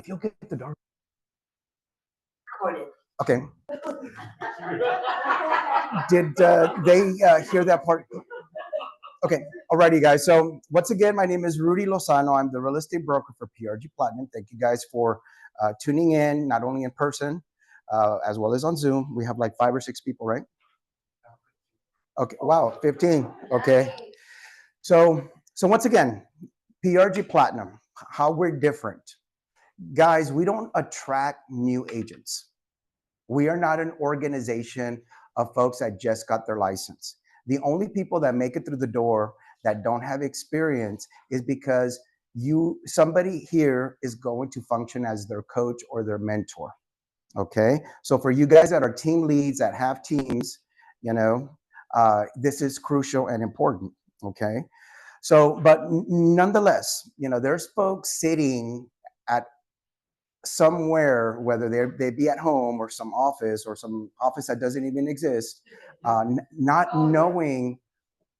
If you'll get the dark. Recorded. Okay. Did they hear that part? Okay. Alrighty, guys. So once again, my name is Rudy Lozano. I'm the real estate broker for PRG Platinum. Thank you guys for tuning in, not only in person, as well as on Zoom. We have like 5 or 6 people, right? Okay. Wow, 15. Okay. So once again, PRG Platinum, how we're different. Guys, we don't attract new agents. We are not an organization of folks that just got their license. The only people that make it through the door that don't have experience is because somebody here is going to function as their coach or their mentor. Okay, so for you guys that are team leads, that have teams, this is crucial and important. Okay, so but nonetheless, there's folks sitting at somewhere, whether they be at home or some office that doesn't even exist, not knowing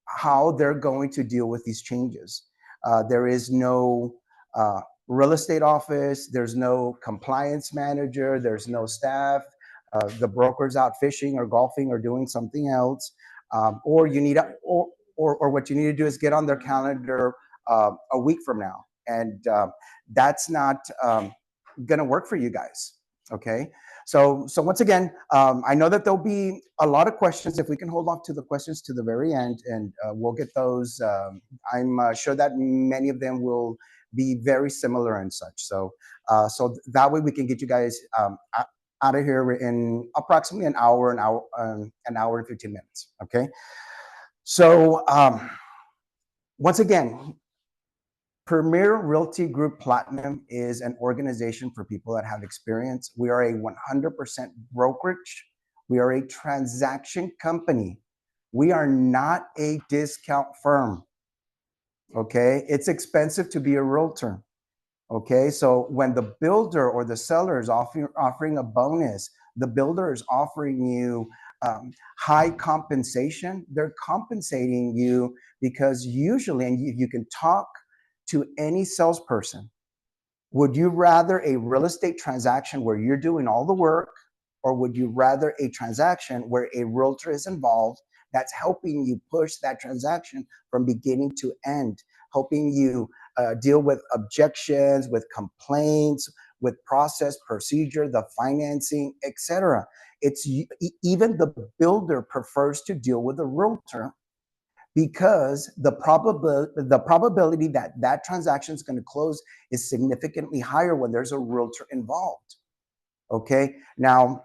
how they're going to deal with these changes. There is no real estate office, there's no compliance manager, there's no staff. The broker's out fishing or golfing or doing something else, or what you need to do is get on their calendar a week from now, and that's not gonna work for you guys. Okay, so once again, I know that there'll be a lot of questions. If we can hold off to the questions to the very end, and we'll get those. I'm sure that many of them will be very similar and such. So that way we can get you guys out of here in approximately an hour and 15 minutes. Okay, so once again, Premier Realty Group Platinum is an organization for people that have experience. We are a 100% brokerage. We are a transaction company. We are not a discount firm. Okay, it's expensive to be a realtor. Okay, so when the builder or the seller is offering a bonus, the builder is offering you high compensation. They're compensating you because usually, and you can talk to any salesperson, would you rather a real estate transaction where you're doing all the work, or would you rather a transaction where a realtor is involved that's helping you push that transaction from beginning to end, helping you deal with objections, with complaints, with process, procedure, the financing, etc. It's even the builder prefers to deal with a realtor, because the probability that transaction is going to close is significantly higher when there's a realtor involved. Okay, now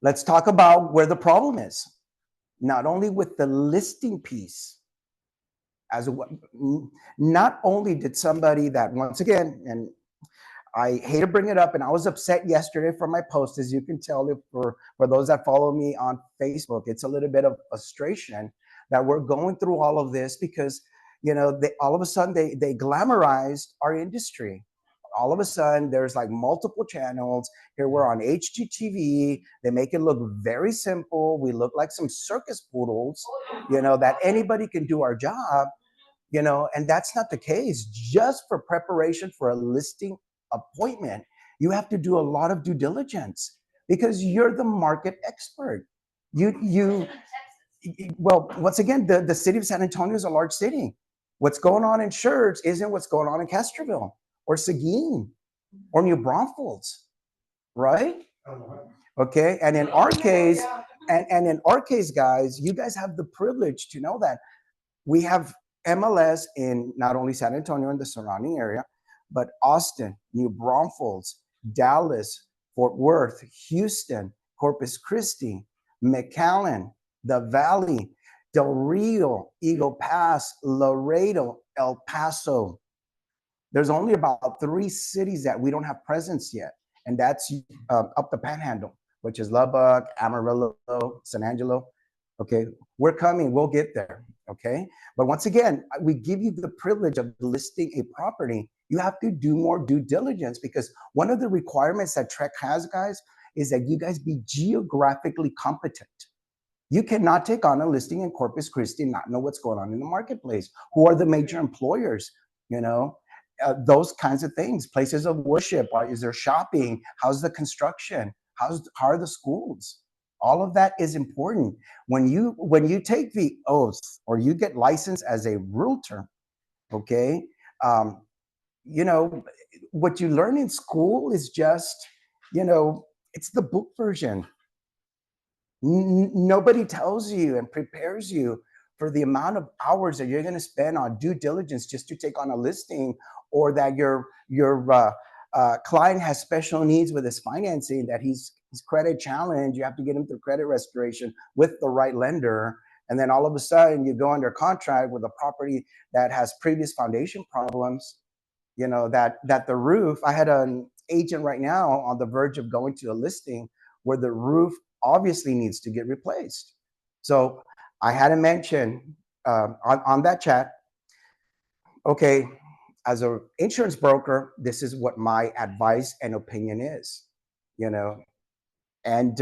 let's talk about where the problem is. Not only with the listing piece, not only did somebody that, once again, and I hate to bring it up, and I was upset yesterday for my post, as you can tell, for those that follow me on Facebook, it's a little bit of frustration that we're going through all of this, because all of a sudden they glamorized our industry. All of a sudden there's like multiple channels. Here we're on HGTV. They make it look very simple. We look like some circus poodles, that anybody can do our job, and that's not the case. Just for preparation for a listing appointment, you have to do a lot of due diligence, because you're the market expert. Well, once again, the city of San Antonio is a large city. What's going on in Schertz isn't what's going on in Castroville or Seguin or New Braunfels, right? Okay, and in our case, and in our case, guys, you guys have the privilege to know that we have MLS in not only San Antonio and the surrounding area, but Austin, New Braunfels, Dallas, Fort Worth, Houston, Corpus Christi, McAllen, the Valley, Del Rio, Eagle Pass, Laredo, El Paso. There's only about 3 cities that we don't have presence yet, and that's up the Panhandle, which is Lubbock, Amarillo, San Angelo. Okay, we're coming, we'll get there. Okay, but once again, we give you the privilege of listing a property. You have to do more due diligence, because one of the requirements that TREC has, guys, is that you guys be geographically competent. You cannot take on a listing in Corpus Christi and not know what's going on in the marketplace. Who are the major employers? those kinds of things. Places of worship. Is there shopping? How's the construction? How are the schools? All of that is important. When you take the oath or you get licensed as a realtor, okay, um, you know, what you learn in school is just, it's the book version. Nobody tells you and prepares you for the amount of hours that you're going to spend on due diligence just to take on a listing, or that your client has special needs with his financing, that he's credit challenged. You have to get him through credit restoration with the right lender. And then all of a sudden you go under contract with a property that has previous foundation problems, that the roof. I had an agent right now on the verge of going to a listing where the roof obviously needs to get replaced. So I had to mention on that chat, okay, as an insurance broker, this is what my advice and opinion is, you know, and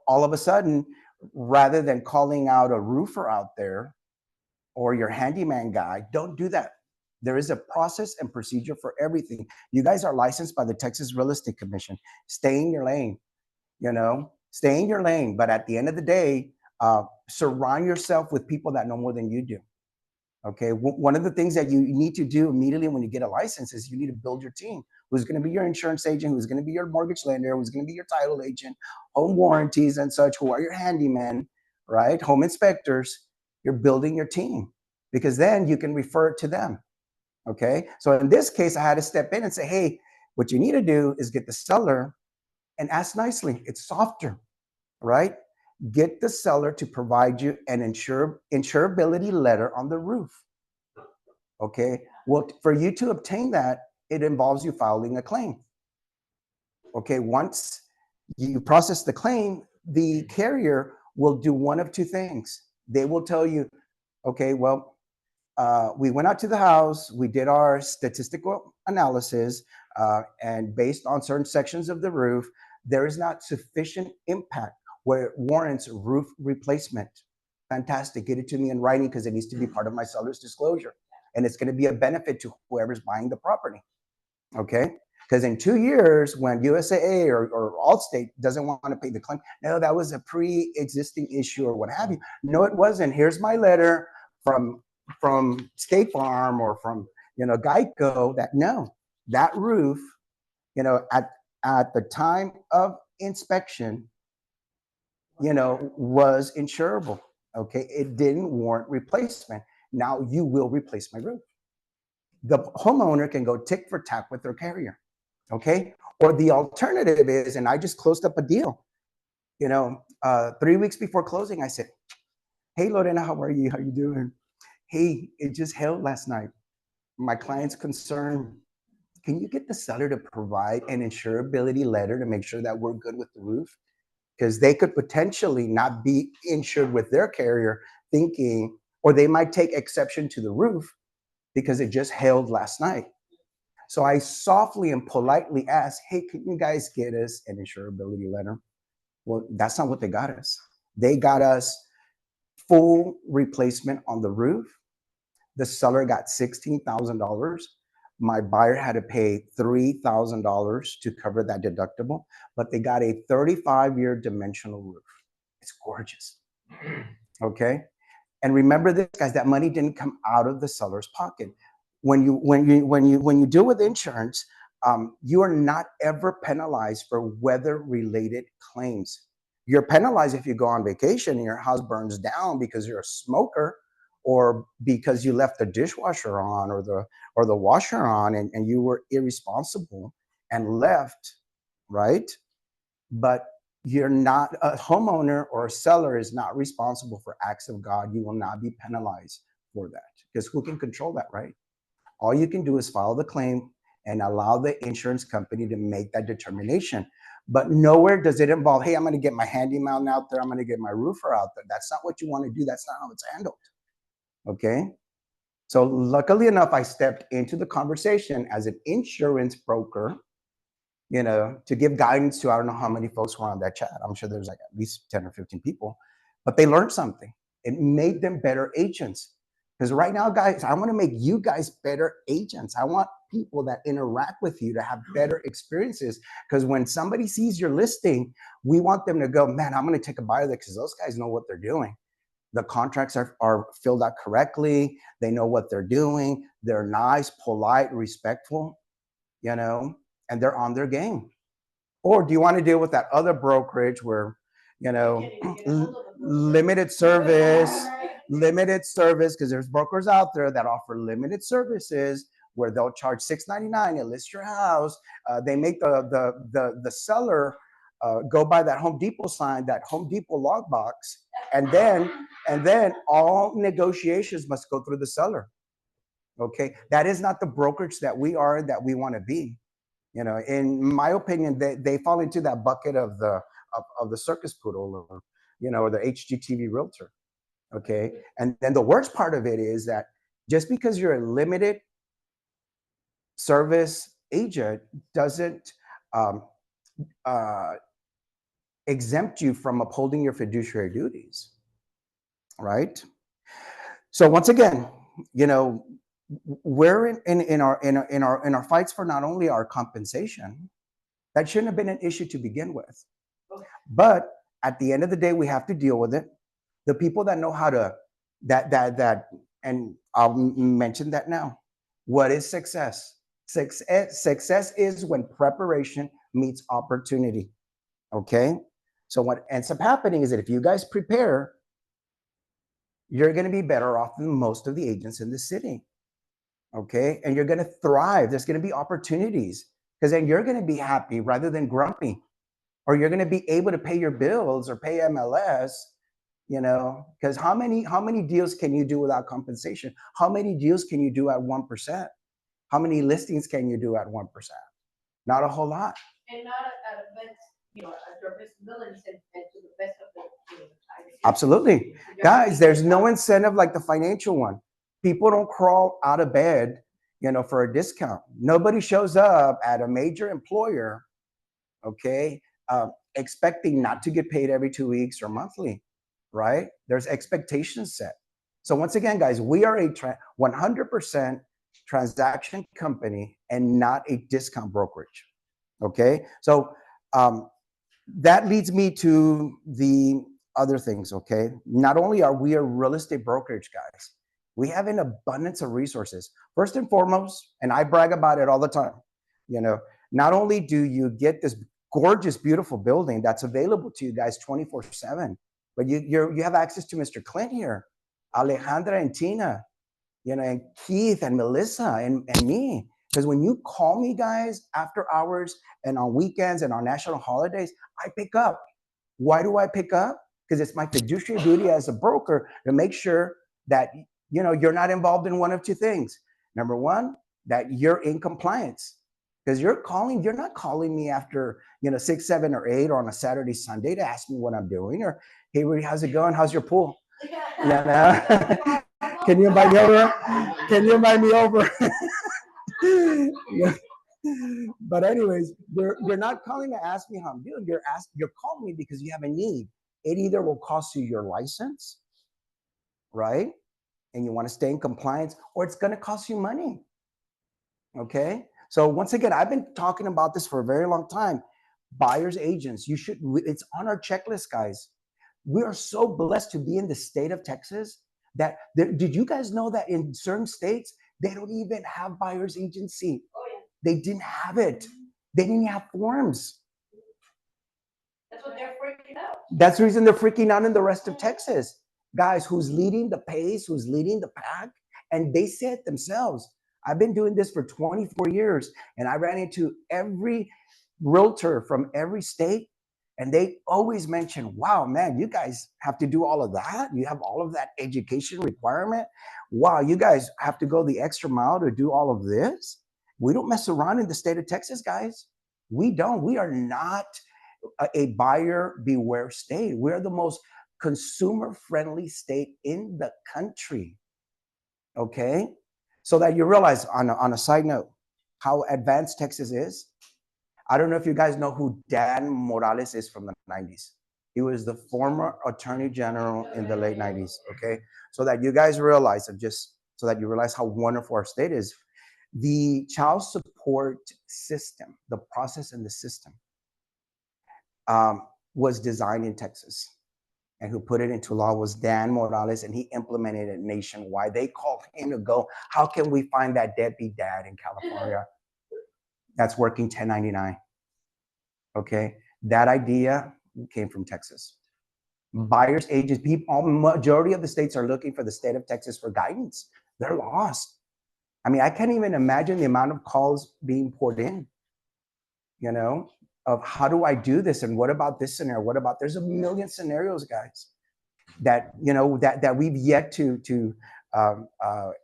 all of a sudden, rather than calling out a roofer out there or your handyman guy, don't do that. There is a process and procedure for everything. You guys are licensed by the Texas Real Estate Commission. Stay in your lane, stay in your lane. But at the end of the day, surround yourself with people that know more than you do. Okay. One of the things that you need to do immediately when you get a license is you need to build your team. Who's going to be your insurance agent? Who's going to be your mortgage lender? Who's going to be your title agent? Home warranties and such. Who are your handymen, right? Home inspectors. You're building your team, because then you can refer it to them. Okay. So in this case, I had to step in and say, hey, what you need to do is get the seller and ask nicely. It's softer, right? Get the seller to provide you an insurability letter on the roof. Okay. Well, for you to obtain that, it involves you filing a claim. Okay. Once you process the claim, the carrier will do one of two things. They will tell you, okay, well, we went out to the house, we did our statistical analysis, and based on certain sections of the roof, there is not sufficient impact where it warrants roof replacement. Fantastic. Get it to me in writing, because it needs to be part of my seller's disclosure. And it's going to be a benefit to whoever's buying the property. Okay. Because in 2 years, when USAA or Allstate doesn't want to pay the claim, no, that was a pre-existing issue or what have you. No, it wasn't. Here's my letter from State Farm or from Geico that no, that roof, at the time of inspection, was insurable. Okay, it didn't warrant replacement. Now you will replace my roof. The homeowner can go tick for tack with their carrier. Okay, or the alternative is, and I just closed up a deal. 3 weeks before closing, I said, "Hey, Lorena, how are you? How you doing? Hey, it just held last night. My client's concerned. Can you get the seller to provide an insurability letter to make sure that we're good with the roof? Because they could potentially not be insured with their carrier, thinking, or they might take exception to the roof because it just hailed last night." So I softly and politely asked, hey, can you guys get us an insurability letter? Well, that's not what they got us. They got us full replacement on the roof. The seller got $16,000. My buyer had to pay $3,000 to cover that deductible, but they got a 35-year dimensional roof. It's gorgeous. Okay. And remember this, guys, that money didn't come out of the seller's pocket. When you deal with insurance, you are not ever penalized for weather-related claims. You're penalized if you go on vacation and your house burns down because you're a smoker, or because you left the dishwasher on or the washer on, and you were irresponsible and left, right? But you're not a homeowner, or a seller is not responsible for acts of God. You will not be penalized for that, because who can control that, right? All you can do is file the claim and allow the insurance company to make that determination. But nowhere does it involve, hey, I'm going to get my handyman out there, I'm going to get my roofer out there. That's not what you want to do. That's not how it's handled. Okay. So luckily enough, I stepped into the conversation as an insurance broker, to give guidance to, I don't know how many folks were on that chat. I'm sure there's like at least 10 or 15 people, but they learned something. It made them better agents. Because right now, guys, I want to make you guys better agents. I want people that interact with you to have better experiences. Because when somebody sees your listing, we want them to go, man, I'm going to take a buyer there because those guys know what they're doing. The contracts are filled out correctly. They know what they're doing. They're nice, polite, respectful, and they're on their game. Or do you want to deal with that other brokerage where, limited service, because there's brokers out there that offer limited services where they'll charge $6.99 and list your house. They make the seller go by that Home Depot sign, that Home Depot logbox, and then all negotiations must go through the seller. Okay, that is not the brokerage that we are, that we want to be. In my opinion, they fall into that bucket of the circus poodle, or the HGTV realtor. Okay, and then the worst part of it is that just because you're a limited service agent doesn't exempt you from upholding your fiduciary duties, right? So once again, we're in our fights for not only our compensation. That shouldn't have been an issue to begin with. But at the end of the day, we have to deal with it. The people that know how to, and I'll mention that now. What is success? Success is when preparation meets opportunity. Okay? So what ends up happening is that if you guys prepare, you're going to be better off than most of the agents in the city. Okay? And you're going to thrive. There's going to be opportunities, because then you're going to be happy rather than grumpy, or you're going to be able to pay your bills or pay MLS, because how many deals can you do without compensation? How many deals can you do at 1%? How many listings can you do at 1%? Not a whole lot. And not at a best, at your best abilities and to the best of the time. Absolutely. Guys, there's no incentive like the financial one. People don't crawl out of bed, for a discount. Nobody shows up at a major employer, okay, expecting not to get paid every 2 weeks or monthly, right? There's expectations set. So once again, guys, we are a 100% transaction company and not a discount brokerage, okay? So that leads me to the other things, okay? Not only are we a real estate brokerage, guys, we have an abundance of resources. First and foremost, and I brag about it all the time, not only do you get this gorgeous, beautiful building that's available to you guys 24/7, but you have access to Mr. Clint here, Alejandra and Tina, and Keith and Melissa and me. Because when you call me, guys, after hours and on weekends and on national holidays, I pick up. Why do I pick up? Because it's my fiduciary duty as a broker to make sure that you're not involved in one of two things. Number one, that you're in compliance. Because you're not calling me after 6, 7, or 8 or on a Saturday, Sunday to ask me what I'm doing, or hey, Rudy, how's it going? How's your pool? Can you invite me over? Can you invite me over? But anyways, you're not calling to ask me how I'm doing. You're calling me because you have a need. It either will cost you your license, right? And you want to stay in compliance, or it's going to cost you money. Okay? So once again, I've been talking about this for a very long time. Buyers agents, it's on our checklist, guys. We are so blessed to be in the state of Texas that did you guys know that in certain states they don't even have buyers agency? Oh, yeah. They didn't have it. They didn't have forms. That's what they're freaking out. That's the reason they're freaking out in the rest of Texas. Guys, who's leading the pace, who's leading the pack? And they say it themselves. I've been doing this for 24 years, and I ran into every realtor from every state, and they always mention, wow, man, you guys have to do all of that? You have all of that education requirement? Wow, you guys have to go the extra mile to do all of this? We don't mess around in the state of Texas, guys. We don't. We are not a buyer beware state. We're the most consumer-friendly state in the country, okay? So that you realize, on a side note, how advanced Texas is. I don't know if you guys know who Dan Morales is from the 90s. He was the former attorney general in the late 90s. Okay. So that you guys realize, so that you realize how wonderful our state is. The child support system, the process and the system, was designed in Texas. And who put it into law was Dan Morales, and he implemented it nationwide. They called him to go, how can we find that deadbeat dad in California that's working 1099? Okay, that idea came from Texas. Buyers, agents, people, majority of the states are looking for the state of Texas for guidance. They're lost. I mean, I can't even imagine the amount of calls being poured in, of how do I do this? And what about this scenario? What about, there's a million scenarios, guys, that, that we've yet to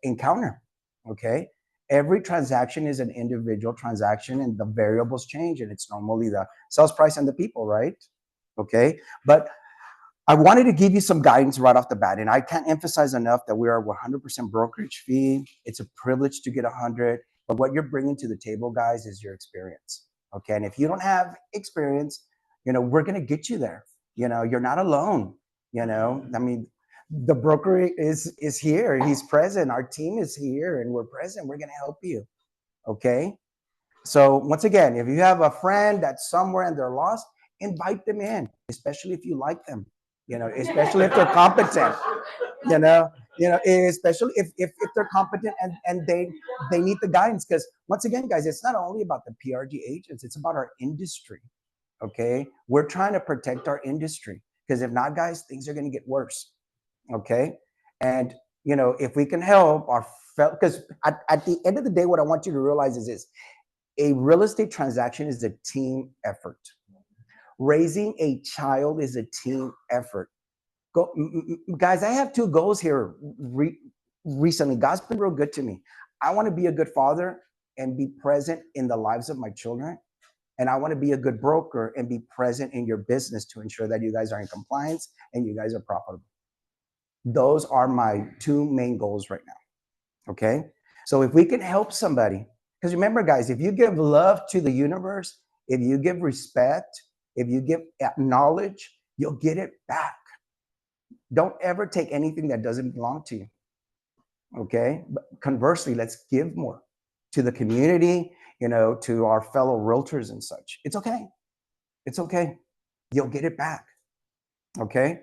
encounter, okay? Every transaction is an individual transaction, and the variables change, and it's normally the sales price and the people, right? Okay, but I wanted to give you some guidance right off the bat, and I can't emphasize enough that we are 100% brokerage fee. It's a privilege to get 100, but what you're bringing to the table, guys, is your experience, okay? And if you don't have experience, we're going to get you there. You're not alone. I mean, the broker is here. He's present. Our team is here, and we're present. We're going to help you, okay? So once again, if you have a friend that's somewhere and they're lost, invite them in, especially if you like them. Especially if they're competent, especially if they're competent and they need the guidance. Because once again, guys, it's not only about the PRG agents, it's about our industry. Okay. We're trying to protect our industry, because if not, guys, things are going to get worse. Okay. And, if we can help because at the end of the day, what I want you to realize is this: a real estate transaction is a team effort. Raising a child is a team effort. Guys, I have two goals here recently. God's been real good to me. I want to be a good father and be present in the lives of my children. And I want to be a good broker and be present in your business to ensure that you guys are in compliance and you guys are profitable. Those are my two main goals right now. Okay. So if we can help somebody, because remember, guys, if you give love to the universe, if you give respect, if you give knowledge, you'll get it back. Don't ever take anything that doesn't belong to you. Okay. But conversely, let's give more to the community, to our fellow realtors and such. It's okay. It's okay. You'll get it back. Okay.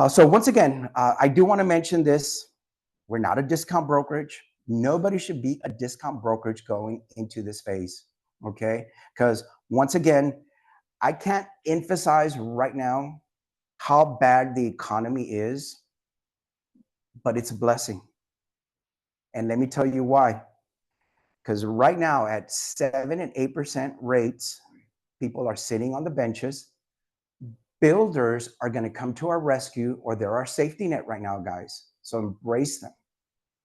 So once again, I do want to mention this. We're not a discount brokerage. Nobody should be a discount brokerage going into this phase. Okay. Because once again, I can't emphasize right now how bad the economy is, but it's a blessing. And let me tell you why. Because right now at 7 and 8% rates, people are sitting on the benches. Builders are going to come to our rescue, or they're our safety net right now, guys. So embrace them.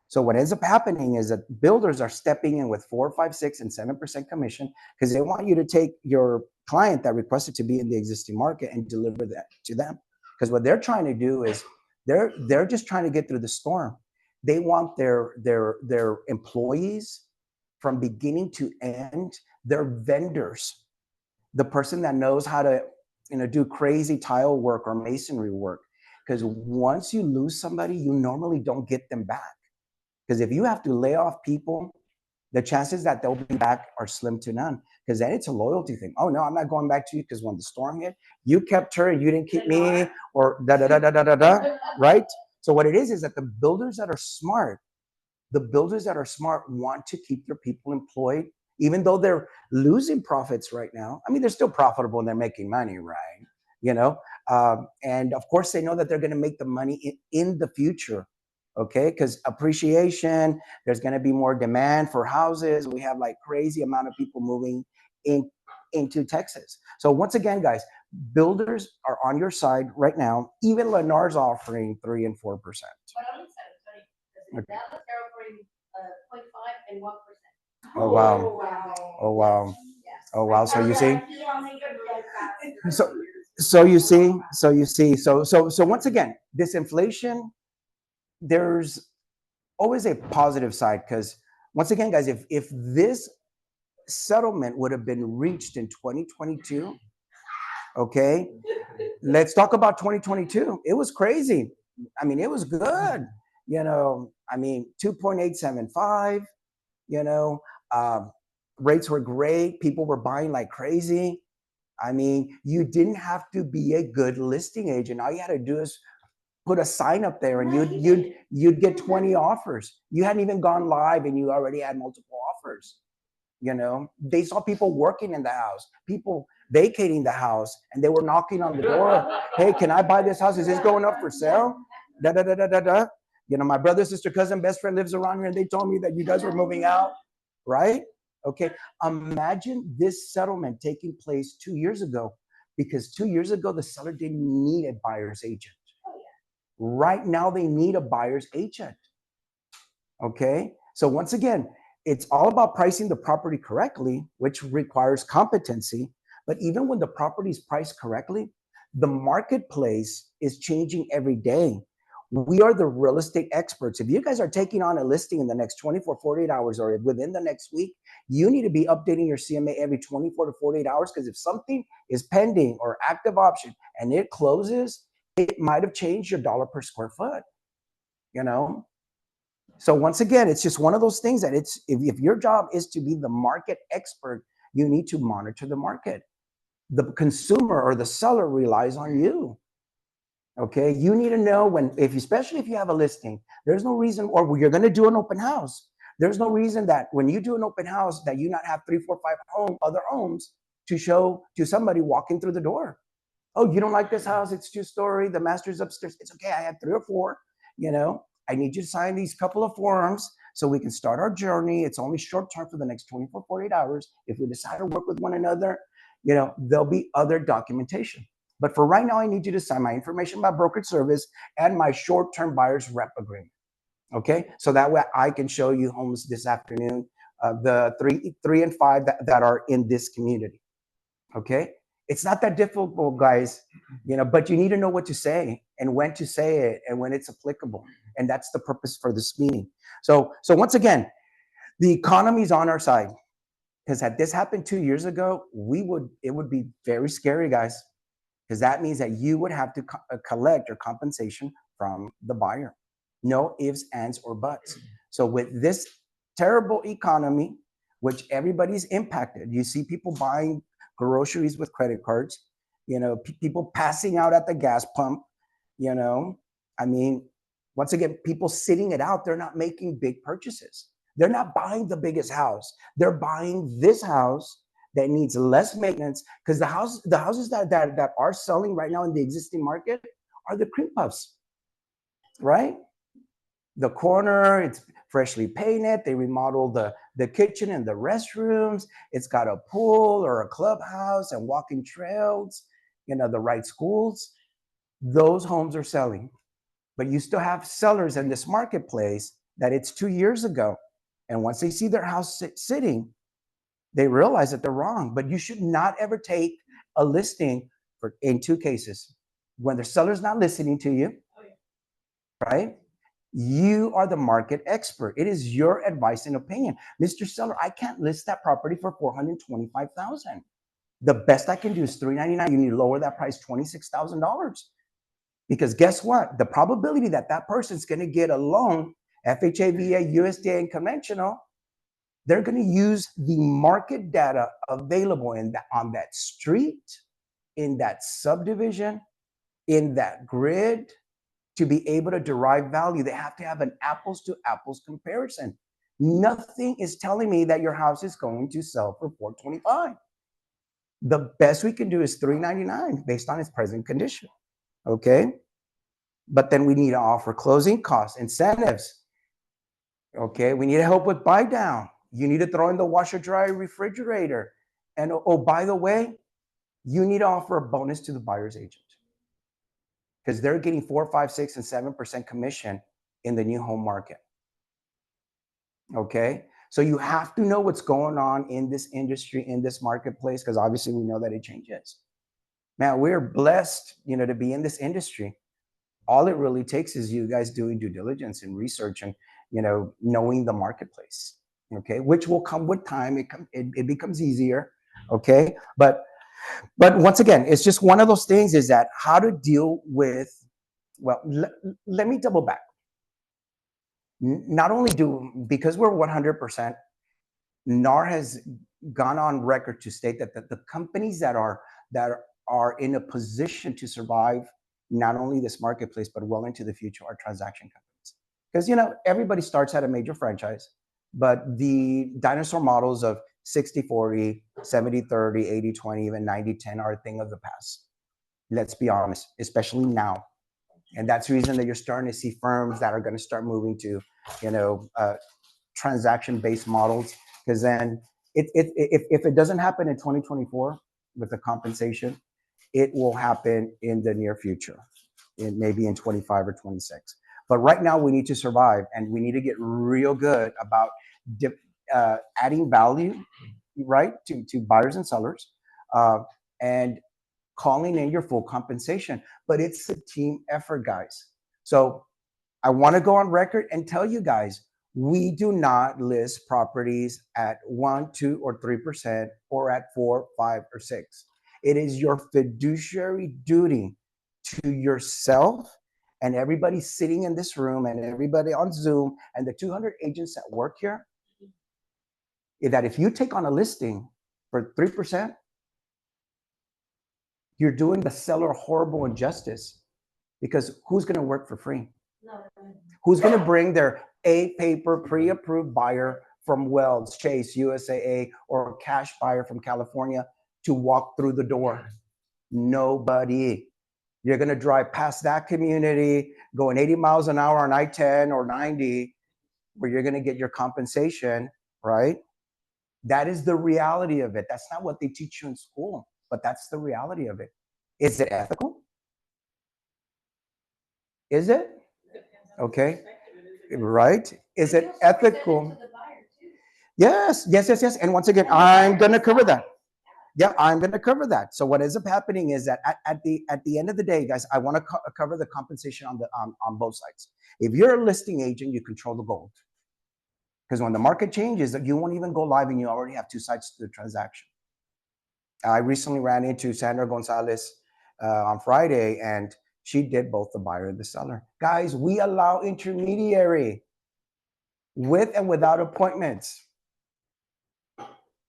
So what ends up happening is that builders are stepping in with 4, 5, 6, and 7% commission, because they want you to take your client that requested to be in the existing market and deliver that to them. Because what they're trying to do is they're just trying to get through the storm. They want their employees from beginning to end, their vendors, the person that knows how to do crazy tile work or masonry work. Because once you lose somebody, you normally don't get them back. Because if you have to lay off people, the chances that they'll be back are slim to none. Because then it's a loyalty thing. Oh no, I'm not going back to you because when the storm hit, you kept her and you didn't keep me, or da da da da da da da. Right? So what it is that the builders that are smart, want to keep their people employed, even though they're losing profits right now. I mean, they're still profitable and they're making money, right? And of course, they know that they're going to make the money in the future. Okay, because appreciation, there's going to be more demand for houses. We have like crazy amount of people moving into Texas. So once again, guys, builders are on your side right now. Even Lennar's offering 3 and 4%. But on the side, because in Dallas they're offering 0.5 and 1%. Oh wow! Oh wow! Yes. Oh wow! So you see, so you see, so once again, this inflation, there's always a positive side, because once again, guys, if this settlement would have been reached in 2022, Okay. Let's talk about 2022. It was crazy. I mean, it was good. I mean, 2.875, you know, um, rates were great. People were buying like crazy. I mean, you didn't have to be a good listing agent. All you had to do is put a sign up there and you'd get 20 offers. You hadn't even gone live and you already had multiple offers. They saw people working in the house, people vacating the house, and they were knocking on the door. Hey, can I buy this house? Is this going up for sale? Da da da da da da. My brother, sister, cousin, best friend lives around here, and they told me that you guys were moving out, right? Okay. Imagine this settlement taking place 2 years ago, because 2 years ago the seller didn't need a buyer's agent. Right now they need a buyer's agent. Okay. So once again, it's all about pricing the property correctly, which requires competency. But even when the property is priced correctly, the marketplace is changing every day. We are the real estate experts. If you guys are taking on a listing in the next 24, 48 hours or within the next week, you need to be updating your CMA every 24 to 48 hours, because if something is pending or active option and it closes, it might have changed your dollar per square foot, So once again, it's just one of those things that if your job is to be the market expert, you need to monitor the market. The consumer or the seller relies on you. Okay, you need to know especially if you have a listing, there's no reason, or you're going to do an open house. There's no reason that when you do an open house that you not have 3, 4, 5 other homes to show to somebody walking through the door. Oh, you don't like this house? It's 2-story. The master's upstairs. It's okay. I have 3 or 4. I need you to sign these couple of forms so we can start our journey. It's only short term for the next 24, 48 hours. If we decide to work with one another, there'll be other documentation. But for right now, I need you to sign my information by brokerage service and my short-term buyer's rep agreement. Okay, so that way I can show you homes this afternoon, the 3 and 5 that are in this community. Okay, it's not that difficult, guys, but you need to know what to say and when to say it and when it's applicable. And that's the purpose for this meeting. So once again, the economy's on our side, because had this happened 2 years ago, it would be very scary, guys, because that means that you would have to collect your compensation from the buyer. No ifs, ands, or buts. So with this terrible economy, which everybody's impacted, you see people buying groceries with credit cards, people passing out at the gas pump, I mean, once again, people sitting it out, they're not making big purchases. They're not buying the biggest house. They're buying this house that needs less maintenance, because the houses that are selling right now in the existing market are the cream puffs, right? The corner, it's freshly painted. They remodeled the kitchen and the restrooms. It's got a pool or a clubhouse and walking trails, the right schools. Those homes are selling. But you still have sellers in this marketplace that it's 2 years ago. And once they see their house sitting, they realize that they're wrong. But you should not ever take a listing in 2 cases. When the seller's not listening to you, right? You are the market expert. It is your advice and opinion. Mr. Seller, I can't list that property for $425,000. The best I can do is $399,000. You need to lower that price $26,000. Because guess what? The probability that person's going to get a loan, FHA, VA, USDA, and conventional, they're going to use the market data available on that street, in that subdivision, in that grid, to be able to derive value. They have to have an apples to apples comparison. Nothing is telling me that your house is going to sell for $425,000. The best we can do is $399,000 based on its present condition. Okay. But then we need to offer closing costs, incentives. Okay. We need help with buy down. You need to throw in the washer, dryer, refrigerator. And oh, by the way, you need to offer a bonus to the buyer's agent, because they're getting 4, 5, 6, and 7% commission in the new home market. Okay. So you have to know what's going on in this industry, in this marketplace, because obviously we know that it changes. Man, we're blessed, to be in this industry. All it really takes is you guys doing due diligence and research and, knowing the marketplace. Okay. Which will come with time. It becomes easier. Okay. But But once again, it's just one of those things, is that how to deal with, well, let me double back. Not only because we're 100%, NAR has gone on record to state that the companies that are in a position to survive not only this marketplace but well into the future are transaction companies. Because everybody starts at a major franchise, but the dinosaur models of 60-40, 70-30, 80-20, even 90-10 are a thing of the past. Let's be honest, especially now. And that's the reason that you're starting to see firms that are going to start moving to, transaction-based models. Because then, if it doesn't happen in 2024 with the compensation, it will happen in the near future, maybe in 25 or 26. But right now, we need to survive, and we need to get real good about adding value, right, to buyers and sellers, and calling in your full compensation. But it's a team effort, guys. So I want to go on record and tell you guys, we do not list properties at 1, 2, or 3%, or at 4, 5, or 6. It is your fiduciary duty to yourself and everybody sitting in this room and everybody on Zoom and the 200 agents that work here, that if you take on a listing for 3%, you're doing the seller a horrible injustice, because who's going to work for free? No. Who's going to bring their A-paper pre-approved buyer from Wells, Chase, USAA, or a cash buyer from California to walk through the door? Nobody. You're going to drive past that community going 80 miles an hour on I-10 or 90, where you're going to get your compensation, right? That is the reality of it. That's not what they teach you in school, but that's the reality of it. Is it ethical? Is it? Okay. Right? Is it ethical? Yes. And once again, I'm going to cover that. Yeah, I'm going to cover that. So what ends up happening is that at the end of the day, guys, I want to cover the compensation on both sides. If you're a listing agent, you control the gold. Because when the market changes, you won't even go live and you already have two sides to the transaction. I recently ran into Sandra Gonzalez on Friday, and she did both the buyer and the seller. Guys, we allow intermediary with and without appointments.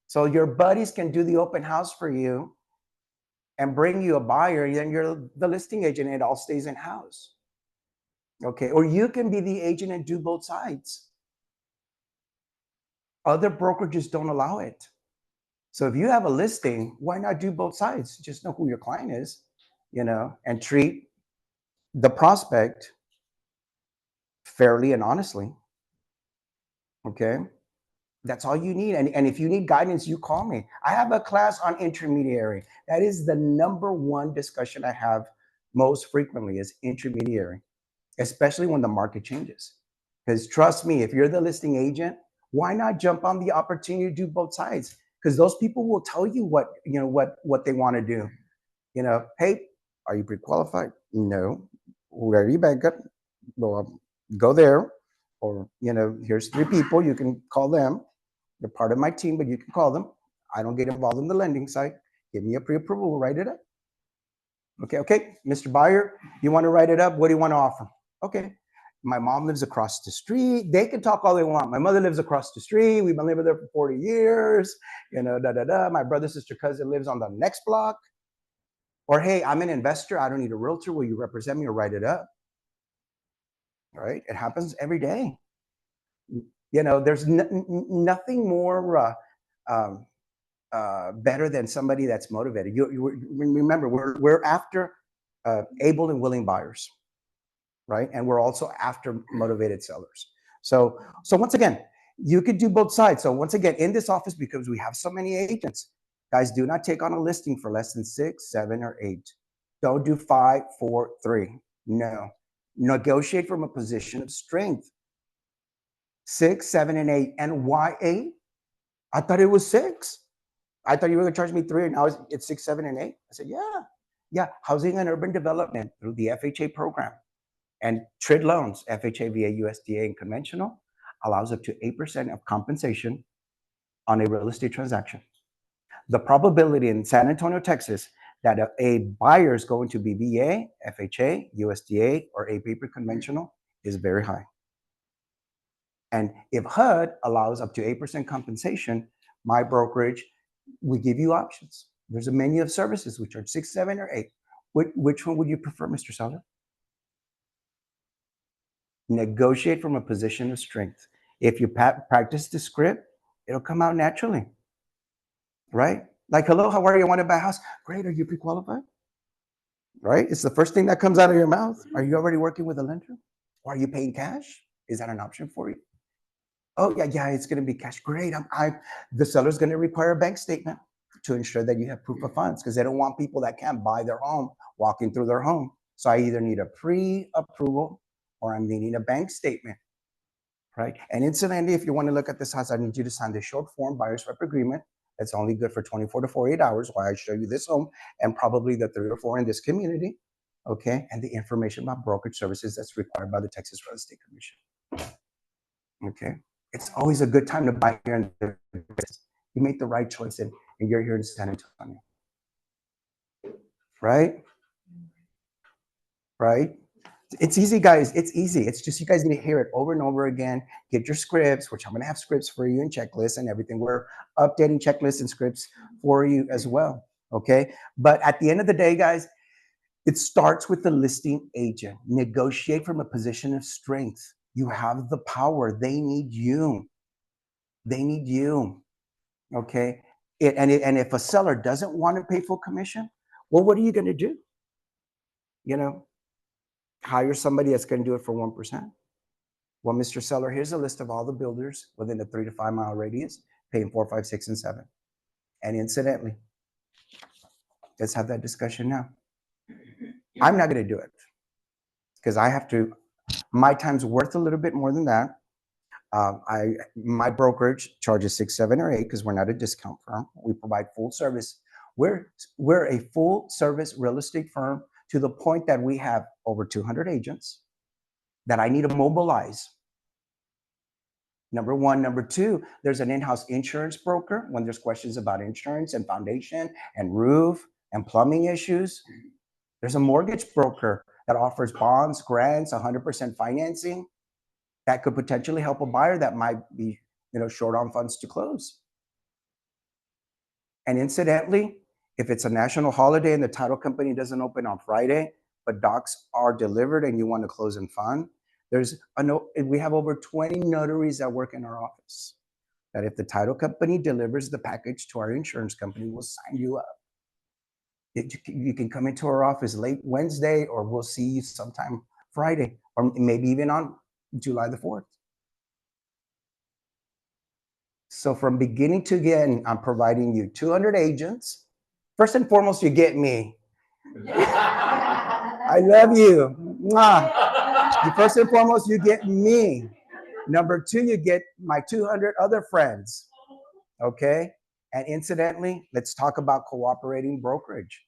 So your buddies can do the open house for you and bring you a buyer, then you're the listing agent and it all stays in-house. Okay, or you can be the agent and do both sides. Other brokerages don't allow it. So if you have a listing, why not do both sides? Just know who your client is, and treat the prospect fairly and honestly. Okay, that's all you need. And if you need guidance, you call me. I have a class on intermediary. That is the number one discussion I have most frequently, is intermediary, especially when the market changes. Because trust me, if you're the listing agent, why not jump on the opportunity to do both sides? Because those people will tell you what they want to do. Hey, are you pre-qualified? No. Where are you bank up? Well, go there. Or, here's 3 people. You can call them. They're part of my team, but you can call them. I don't get involved in the lending side. Give me a pre-approval. We'll write it up. Okay, Mr. Buyer, you want to write it up? What do you want to offer? Okay. My mom lives across the street. They can talk all they want. My mother lives across the street. We've been living there for 40 years. My brother, sister, cousin lives on the next block. Or, hey, I'm an investor. I don't need a realtor. Will you represent me or write it up? All right. It happens every day. There's nothing more better than somebody that's motivated. You remember, we're after able and willing buyers, right? And we're also after motivated sellers. So once again, you could do both sides. So once again, in this office, because we have so many agents, guys, do not take on a listing for less than 6, 7, or 8. Don't do 5, 4, 3. No. Negotiate from a position of strength. 6, 7, and 8. And why 8? I thought it was 6. I thought you were going to charge me 3, and now it's 6, 7, and 8. I said, yeah. Housing and urban development through the FHA program and TREC loans, FHA, VA, USDA, and conventional, allows up to 8% of compensation on a real estate transaction. The probability in San Antonio, Texas, that a buyer is going to be VA, FHA, USDA, or a paper conventional is very high. And if HUD allows up to 8% compensation, my brokerage, we give you options. There's a menu of services. We charge 6, 7, or 8. Which one would you prefer, Mr. Seller? Negotiate from a position of strength. If you practice the script, it'll come out naturally, right? Like, hello, how are you? I want to buy a house. Great, are you pre-qualified? Right? It's the first thing that comes out of your mouth. Are you already working with a lender? Or are you paying cash? Is that an option for you? Oh, yeah, it's going to be cash. Great. The seller's going to require a bank statement to ensure that you have proof of funds, because they don't want people that can't buy their home walking through their home. So I either need a pre-approval or I'm needing a bank statement, right? And incidentally, if you want to look at this house, I need you to sign the short form buyer's rep agreement. It's only good for 24 to 48 hours while I show you this home and probably the 3 or 4 in this community, okay? And the information about brokerage services that's required by the Texas Real Estate Commission, okay? It's always a good time to buy here in the business. You make the right choice and you're here in San Antonio, right? Right? It's easy, guys. It's easy. It's just you guys need to hear it over and over again. Get your scripts, which I'm going to have scripts for you and checklists and everything. We're updating checklists and scripts for you as well, okay? But at the end of the day, guys, it starts with the listing agent. Negotiate from a position of strength. You have the power. They need you. They need you, okay? And if a seller doesn't want to pay full commission, well, what are you going to do? You know, hire somebody that's going to do it for 1%. Well, Mr. Seller, here's a list of all the builders within the 3 to 5 mile radius, paying 4, 5, 6, and 7. And incidentally, let's have that discussion now. I'm not going to do it because I have to. My time's worth a little bit more than that. My brokerage charges 6, 7, or 8 because we're not a discount firm. We provide full service. We're a full service real estate firm to the point that we have over 200 agents that I need to mobilize. Number one. Number two, there's an in-house insurance broker when there's questions about insurance and foundation and roof and plumbing issues. There's a mortgage broker that offers bonds, grants, 100% financing that could potentially help a buyer that might be, short on funds to close. And incidentally, if it's a national holiday and the title company doesn't open on Friday, but docs are delivered and you want to close and fund, we have over 20 notaries that work in our office that if the title company delivers the package to our insurance company, we'll sign you up. You can come into our office late Wednesday, or we'll see you sometime Friday, or maybe even on July the 4th. So from beginning to end, I'm providing you 200 agents. First and foremost, you get me. I love you. Mwah. First and foremost, you get me. Number two, you get my 200 other friends. Okay? And incidentally, let's talk about cooperating brokerage.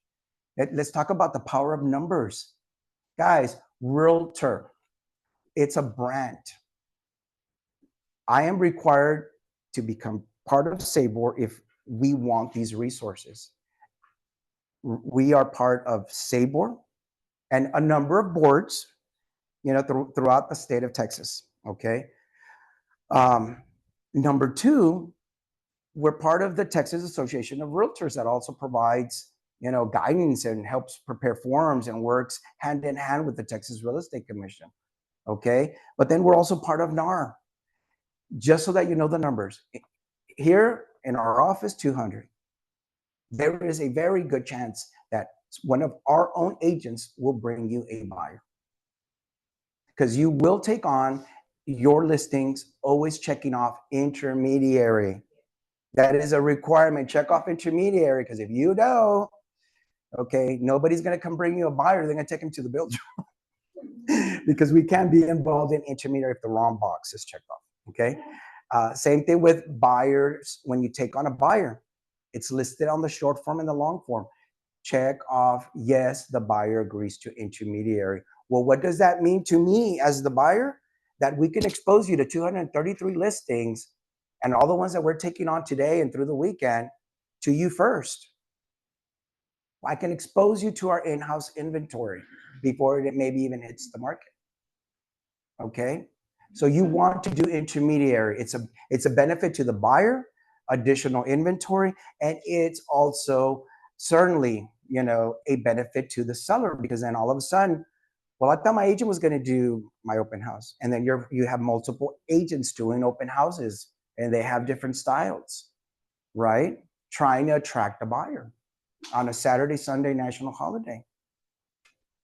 Let's talk about the power of numbers. Guys, realtor, it's a brand. I am required to become part of SABOR if we want these resources. We are part of SABOR and a number of boards, throughout the state of Texas, okay? Number two, we're part of the Texas Association of Realtors that also provides, guidance and helps prepare forums and works hand in hand with the Texas Real Estate Commission, okay? But then we're also part of NAR, just so that you know the numbers. Here in our office, 200. There is a very good chance that one of our own agents will bring you a buyer, because you will take on your listings, always checking off intermediary. That is a requirement. Check off intermediary, because if you don't, okay, nobody's going to come bring you a buyer. They're going to take him to the builder because we can't be involved in intermediary if the wrong box is checked off, okay? Same thing with buyers. When you take on a buyer, it's listed on the short form and the long form. Check off, yes, the buyer agrees to intermediary. Well, what does that mean to me as the buyer? That we can expose you to 233 listings, and all the ones that we're taking on today and through the weekend, to you first. I can expose you to our in-house inventory before it maybe even hits the market. Okay, so you want to do intermediary. It's a benefit to the buyer, additional inventory, and it's also certainly, you know, a benefit to the seller, because then all of a sudden, well, I thought my agent was going to do my open house, and then you have multiple agents doing open houses, and they have different styles, right? Trying to attract a buyer on a Saturday, Sunday, national holiday.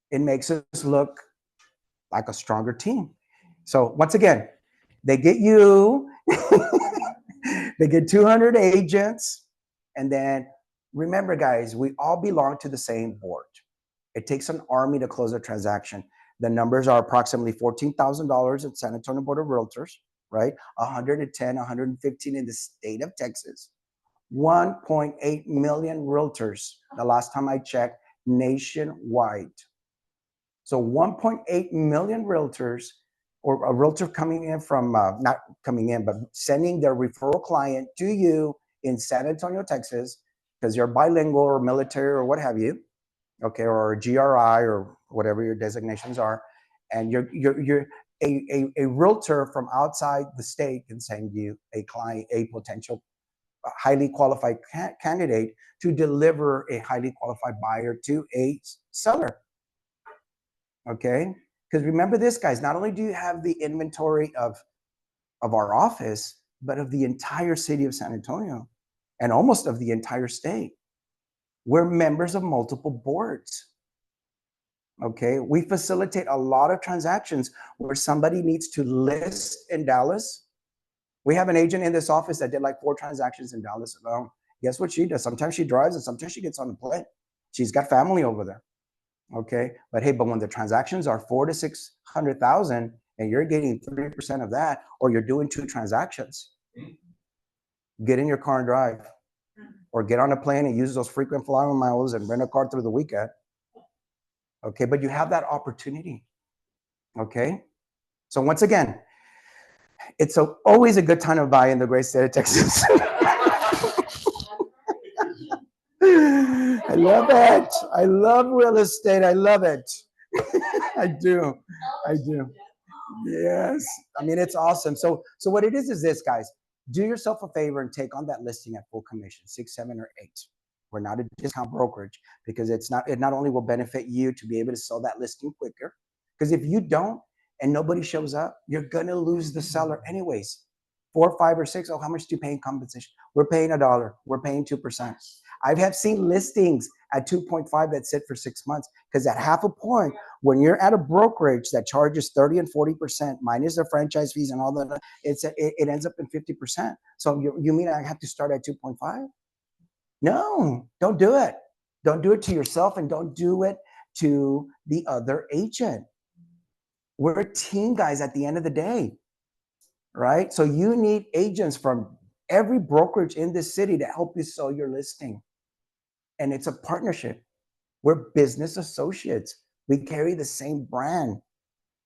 It makes us look like a stronger team. So once again, they get you, they get 200 agents, and then remember, guys, we all belong to the same board. It takes an army to close a transaction. The numbers are approximately $14,000 at San Antonio Board of Realtors, right? 110, 115 in the state of Texas. 1.8 million realtors, the last time I checked, nationwide. So 1.8 million realtors, or a realtor coming in from, not coming in, but sending their referral client to you in San Antonio, Texas, because you're bilingual or military or what have you, okay, or GRI or whatever your designations are, and a realtor from outside the state can send you a client, a potential highly qualified candidate to deliver a highly qualified buyer to a seller. Okay, because remember this, guys, not only do you have the inventory of our office, but of the entire city of San Antonio and almost of the entire state. We're members of multiple boards. Okay, we facilitate a lot of transactions where somebody needs to list in Dallas. We have an agent in this office that did like 4 transactions in Dallas alone. Guess what she does? Sometimes she drives and sometimes she gets on the plane. She's got family over there. Okay, but hey, but when the transactions are 400 to 600,000 and you're getting 30% of that, or you're doing 2 transactions, get in your car and drive, or get on a plane and use those frequent flyer miles and rent a car through the weekend. Okay, but you have that opportunity. Okay, so once again, it's always a good time to buy in the great state of Texas. I love it. I love real estate. I love it. I do. I do. Yes. I mean, it's awesome. So what it is this, guys. Do yourself a favor and take on that listing at full commission, 6, 7, or 8. We're not a discount brokerage, because it not only will benefit you to be able to sell that listing quicker, because if you don't and nobody shows up, you're gonna lose the seller anyways. 4, 5, or 6. Oh, how much do you pay in compensation? We're paying $1. We're paying 2%. I have seen listings at 2.5 that sit for 6 months, because at half a point, when you're at a brokerage that charges 30 and 40% minus the franchise fees and all that, it ends up in 50%. So you mean I have to start at 2.5? No, don't do it. Don't do it to yourself, and don't do it to the other agent. We're a team, guys, at the end of the day, right? So you need agents from every brokerage in this city to help you sell your listing. And it's a partnership. We're business associates. We carry the same brand.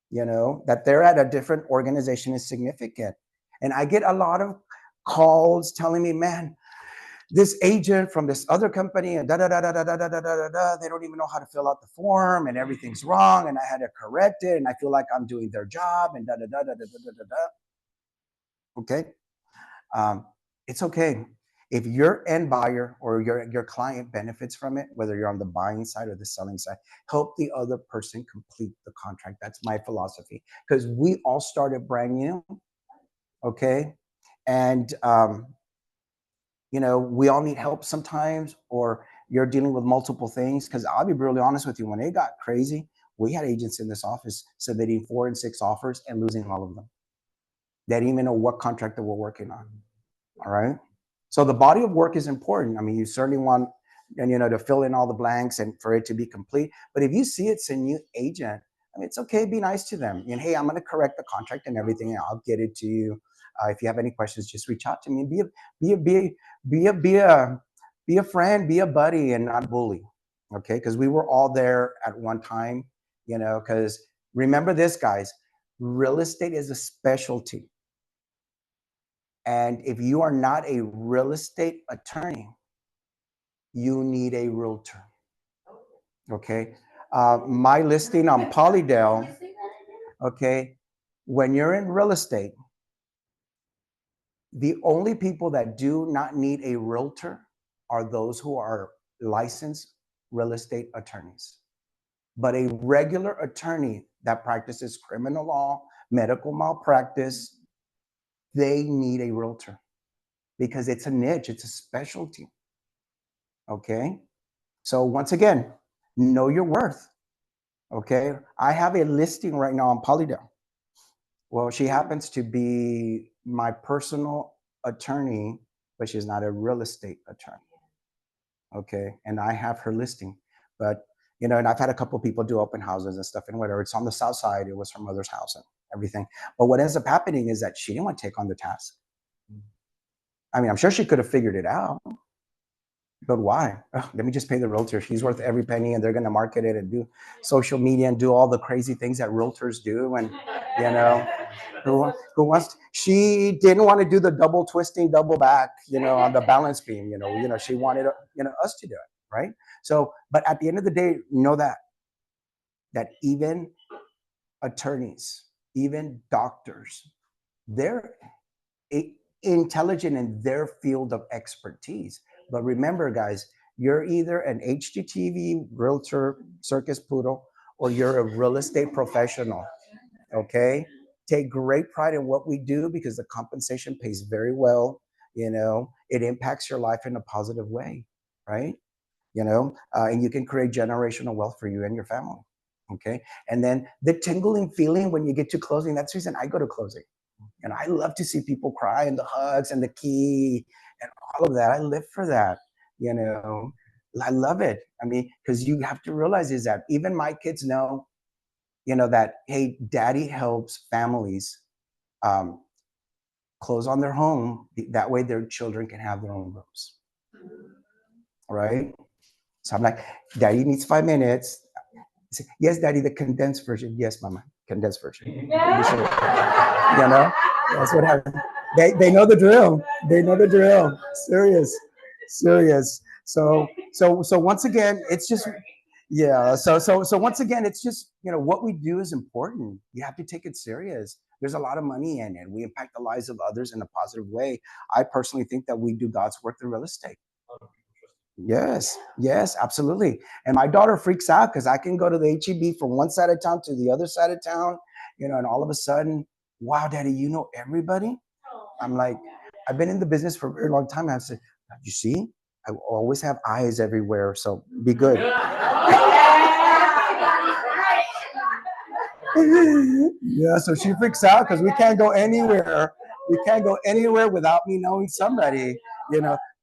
You know, that they're at a different organization is significant. And I get a lot of calls telling me, man, this agent from this other company and they don't even know how to fill out the form and everything's wrong and I had to correct it and I feel like I'm doing their job and Okay, it's okay. If your end buyer or your client benefits from it, whether you're on the buying side or the selling side, help the other person complete the contract. That's my philosophy, because we all started brand new. Okay, and you know, we all need help sometimes, or you're dealing with multiple things. Because I'll be brutally honest with you, when it got crazy, we had agents in this office submitting 4 and 6 offers and losing all of them. They didn't even know what contract they were working on. All right. So the body of work is important. I mean, you certainly want, and you know, to fill in all the blanks and for it to be complete. But if you see it's a new agent, I mean, it's okay. Be nice to them. And hey, I'm going to correct the contract and everything. And I'll get it to you. If you have any questions, just reach out to me. Be a friend, be a buddy, and not bully. Okay, because we were all there at one time. You know, because remember this, guys. Real estate is a specialty. And if you are not a real estate attorney, you need a realtor. Okay. My listing on Polydale, okay, when you're in real estate, the only people that do not need a realtor are those who are licensed real estate attorneys. But a regular attorney that practices criminal law, medical malpractice, they need a realtor because it's a niche, it's a specialty. Okay. So once again, know your worth. Okay. I have a listing right now on Polydale. Well, she happens to be my personal attorney, but she's not a real estate attorney. Okay. And I have her listing. But, and I've had a couple of people do open houses and stuff and whatever. It's on the south side. It was her mother's house and everything. But what ends up happening is that she didn't want to take on the task. I mean, I'm sure she could have figured it out. But why? Let me just pay the realtor. She's worth every penny, and they're going to market it and do social media and do all the crazy things that realtors do. And who wants? She didn't want to do the double twisting, double back, on the balance beam. She wanted us to do it, right? So, but at the end of the day, know that even attorneys, even doctors, they're intelligent in their field of expertise. But remember, guys, you're either an HGTV realtor, circus poodle, or you're a real estate professional. Okay. Take great pride in what we do because the compensation pays very well. It impacts your life in a positive way, right? And you can create generational wealth for you and your family. Okay. And then the tingling feeling when you get to closing, that's the reason I go to closing. And I love to see people cry and the hugs and the key and all of that. I live for that. You know, I love it. I mean, because you have to realize is that even my kids know, that, hey, daddy helps families close on their home. That way their children can have their own rooms. Right? So I'm like, daddy needs 5 minutes. Say, yes, daddy, the condensed version. Yes, mama, condensed version. That's what happens. They know the drill. They know the drill. Serious. So once again, it's just So once again, it's just what we do is important. You have to take it serious. There's a lot of money in it. We impact the lives of others in a positive way. I personally think that we do God's work through real estate. Yes, absolutely. And my daughter freaks out because I can go to the HEB from one side of town to the other side of town, and all of a sudden, wow, daddy, you know everybody? I'm like, I've been in the business for a very long time. I've said, you see, I always have eyes everywhere, so be good. Yeah, so she freaks out because we can't go anywhere. We can't go anywhere without me knowing somebody,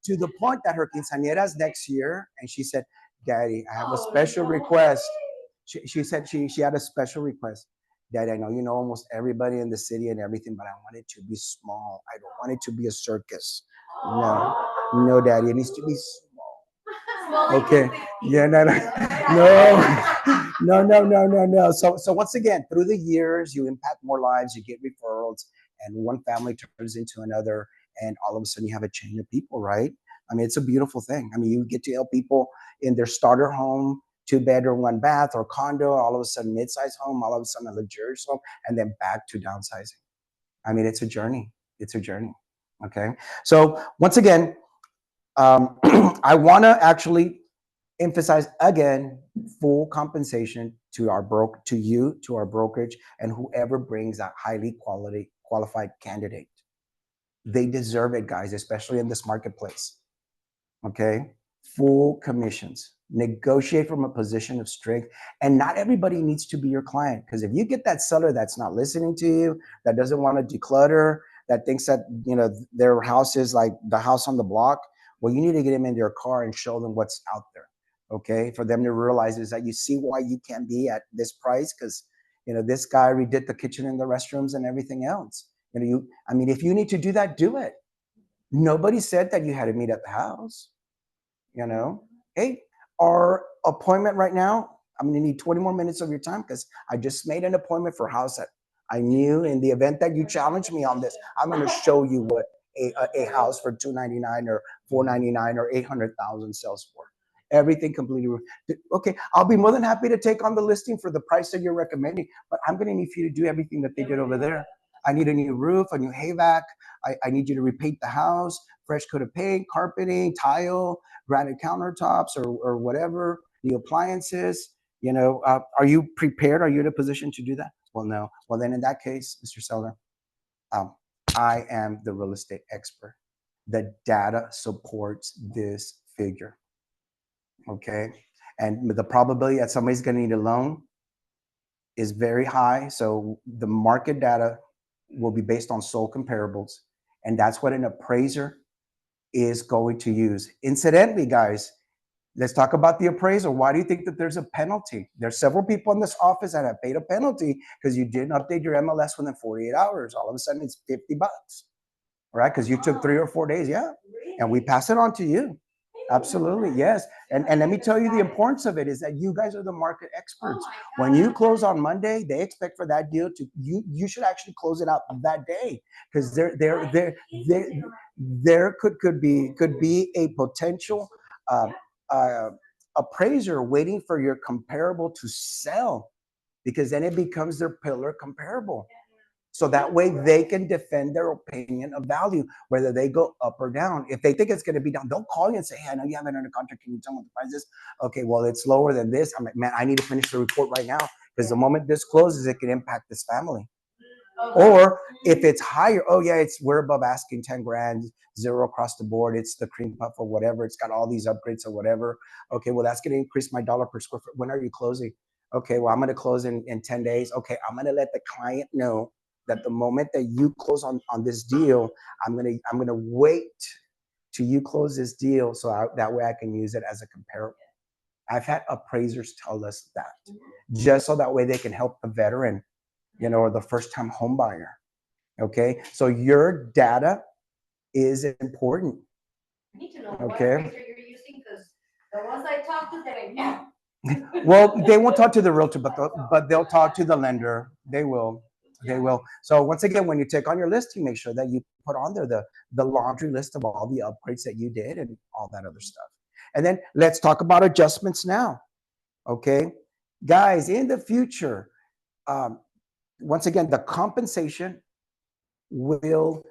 to the point that her quinceañera's next year, and she said, Daddy, I have a special request. She said she had a special request. Daddy, I know you know almost everybody in the city and everything, but I want it to be small. I don't want it to be a circus. No, Daddy, it needs to be small. Okay. Yeah, no. So once again, through the years, you impact more lives, you get referrals, and one family turns into another, and all of a sudden you have a chain of people, right? I mean, it's a beautiful thing. I mean, you get to help people in their starter home, 2-bedroom, 1-bath, or condo, all of a sudden mid-sized home, all of a sudden a luxurious home, and then back to downsizing. I mean, it's a journey. It's a journey. Okay. So once again, I want to actually emphasize again full compensation to our to our brokerage, and whoever brings a highly qualified candidate. They deserve it, guys, especially in this marketplace. Okay, full commissions. Negotiate from a position of strength, and not everybody needs to be your client. Because if you get that seller that's not listening to you, that doesn't want to declutter, that thinks that their house is like the house on the block, well, you need to get them in their car and show them what's out there. Okay, for them to realize is that you see why you can't be at this price because this guy redid the kitchen and the restrooms and everything else. I mean, if you need to do that, do it. Nobody said that you had to meet at the house. Hey, our appointment right now, I'm going to need 20 more minutes of your time because I just made an appointment for a house that I knew in the event that you challenge me on this, I'm going to show you what a house for $299 or $499 or $800,000 sells for. Everything completely. Okay, I'll be more than happy to take on the listing for the price that you're recommending, but I'm going to need for you to do everything that they did over there. I need a new roof, a new hayvac. I need you to repaint the house, fresh coat of paint, carpeting, tile, granite countertops, or whatever, new appliances. Are you prepared? Are you in a position to do that? Well, no. Well, then in that case, Mr. Seller, I am the real estate expert. The data supports this figure. Okay. And the probability that somebody's going to need a loan is very high. So the market data will be based on sole comparables. And that's what an appraiser is going to use. Incidentally, guys, let's talk about the appraisal. Why do you think that there's a penalty? There's several people in this office that have paid a penalty because you didn't update your MLS within 48 hours. All of a sudden it's $50, right? Because you took 3 or 4 days. Yeah. And we pass it on to you. Absolutely. Yes. And let me tell you, the importance of it is that you guys are the market experts. When you close on Monday, they expect for that deal to, you should actually close it out that day, because there could be a potential appraiser waiting for your comparable to sell, because then it becomes their pillar comparable. So that way they can defend their opinion of value, whether they go up or down. If they think it's going to be down, they'll call you and say, hey, I know you have it under contract. Can you tell me what the price is? Okay, well, it's lower than this. I'm like, man, I need to finish the report right now, because the moment this closes, it can impact this family. Or if it's higher, oh yeah, we're above asking 10 grand, zero across the board. It's the cream puff or whatever. It's got all these upgrades or whatever. Okay, well, that's going to increase my dollar per square foot. When are you closing? Okay, well, I'm going to close in 10 days. Okay, I'm going to let the client know that the moment that you close on this deal, I'm gonna wait till you close this deal, so that way I can use it as a comparable. I've had appraisers tell us that, just so that way they can help the veteran, or the first-time home buyer. Okay, so your data is important. I need to know what appraiser you're using, because the ones I talk to, they're like, no. Well, they won't talk to the realtor, but they'll talk to the lender. They will. They will. So once again, when you take on your listing, make sure that you put on there the laundry list of all the upgrades that you did and all that other stuff. And then let's talk about adjustments now. Okay, guys, in the future, once again, the compensation will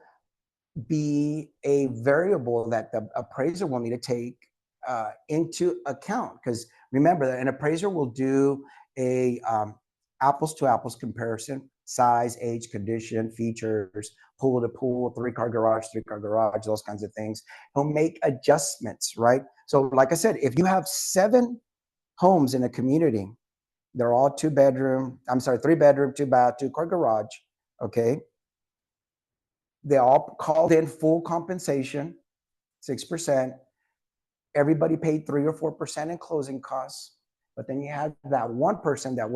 be a variable that the appraiser will need to take into account, because remember that an appraiser will do a apples to apples comparison: size, age, condition, features, pool to pool, 3-car garage, 3-car garage, those kinds of things. He'll make adjustments, right? So like I said, if you have 7 homes in a community, they're all 3 bedroom, 2 bath, 2-car garage. Okay, they all called in full compensation, 6%. Everybody paid 3 or 4% in closing costs. But then you had that one person that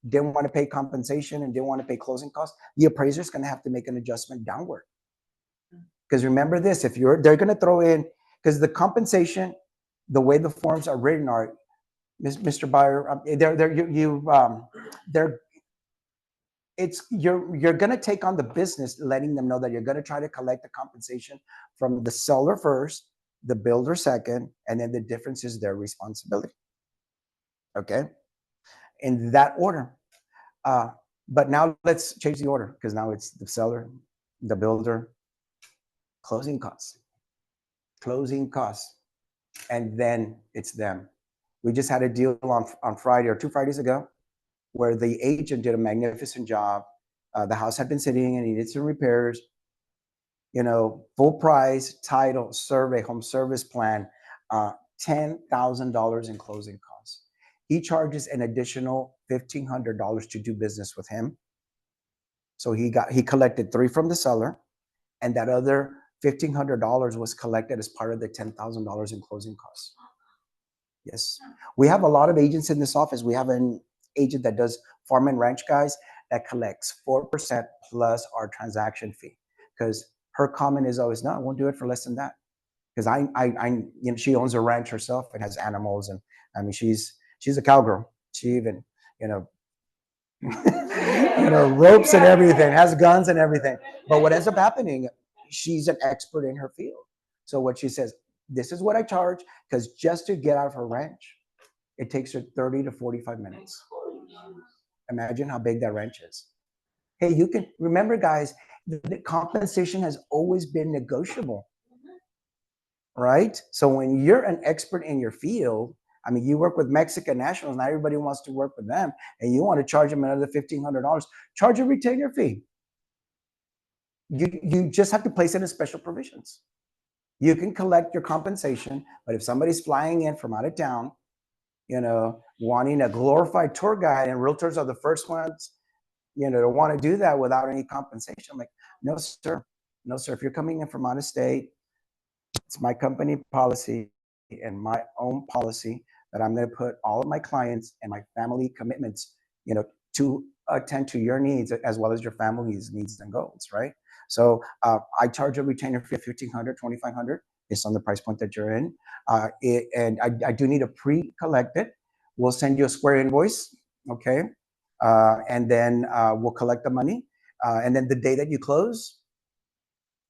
didn't want to pay compensation and didn't want to pay closing costs. The appraiser is going to have to make an adjustment downward. Because remember this, they're going to throw in, because the compensation, the way the forms are written are, Mr. Buyer, you're going to take on the business, letting them know that you're going to try to collect the compensation from the seller first, the builder second, and then the difference is their responsibility. Okay, in that order. But now let's change the order, because now it's the seller, the builder, closing costs, and then it's them. We just had a deal on Friday or 2 Fridays ago, where the agent did a magnificent job. The house had been sitting and needed some repairs. Full price, title, survey, home service plan, $10,000 in closing costs. He charges an additional $1,500 to do business with him. So he collected 3 from the seller, and that other $1,500 was collected as part of the $10,000 in closing costs. Yes, we have a lot of agents in this office. We have an agent that does farm and ranch, guys, that collects 4% plus our transaction fee, because her comment is always, no, I won't do it for less than that, because she owns a ranch herself and has animals, and I mean she's a cowgirl. She even ropes and everything, has guns and everything. But what ends up happening, she's an expert in her field. So what she says, this is what I charge, because just to get out of her ranch, it takes her 30 to 45 minutes. Imagine how big that ranch is. Hey, you can remember, guys, the compensation has always been negotiable, right? So when you're an expert in your field, I mean, you work with Mexican nationals, not everybody wants to work with them, and you want to charge them another $1,500, charge a retainer fee. You just have to place it in special provisions. You can collect your compensation, but if somebody's flying in from out of town, wanting a glorified tour guide, and realtors are the first ones, to want to do that without any compensation. I'm like, no, sir. No, sir. If you're coming in from out of state, it's my company policy and my own policy that I'm going to put all of my clients and my family commitments, to attend to your needs as well as your family's needs and goals, right? So I charge a retainer fee of $1,500, $2,500. It's on the price point that you're in. And I do need to pre-collect it. We'll send you a square invoice, okay? And then we'll collect the money. And then the day that you close,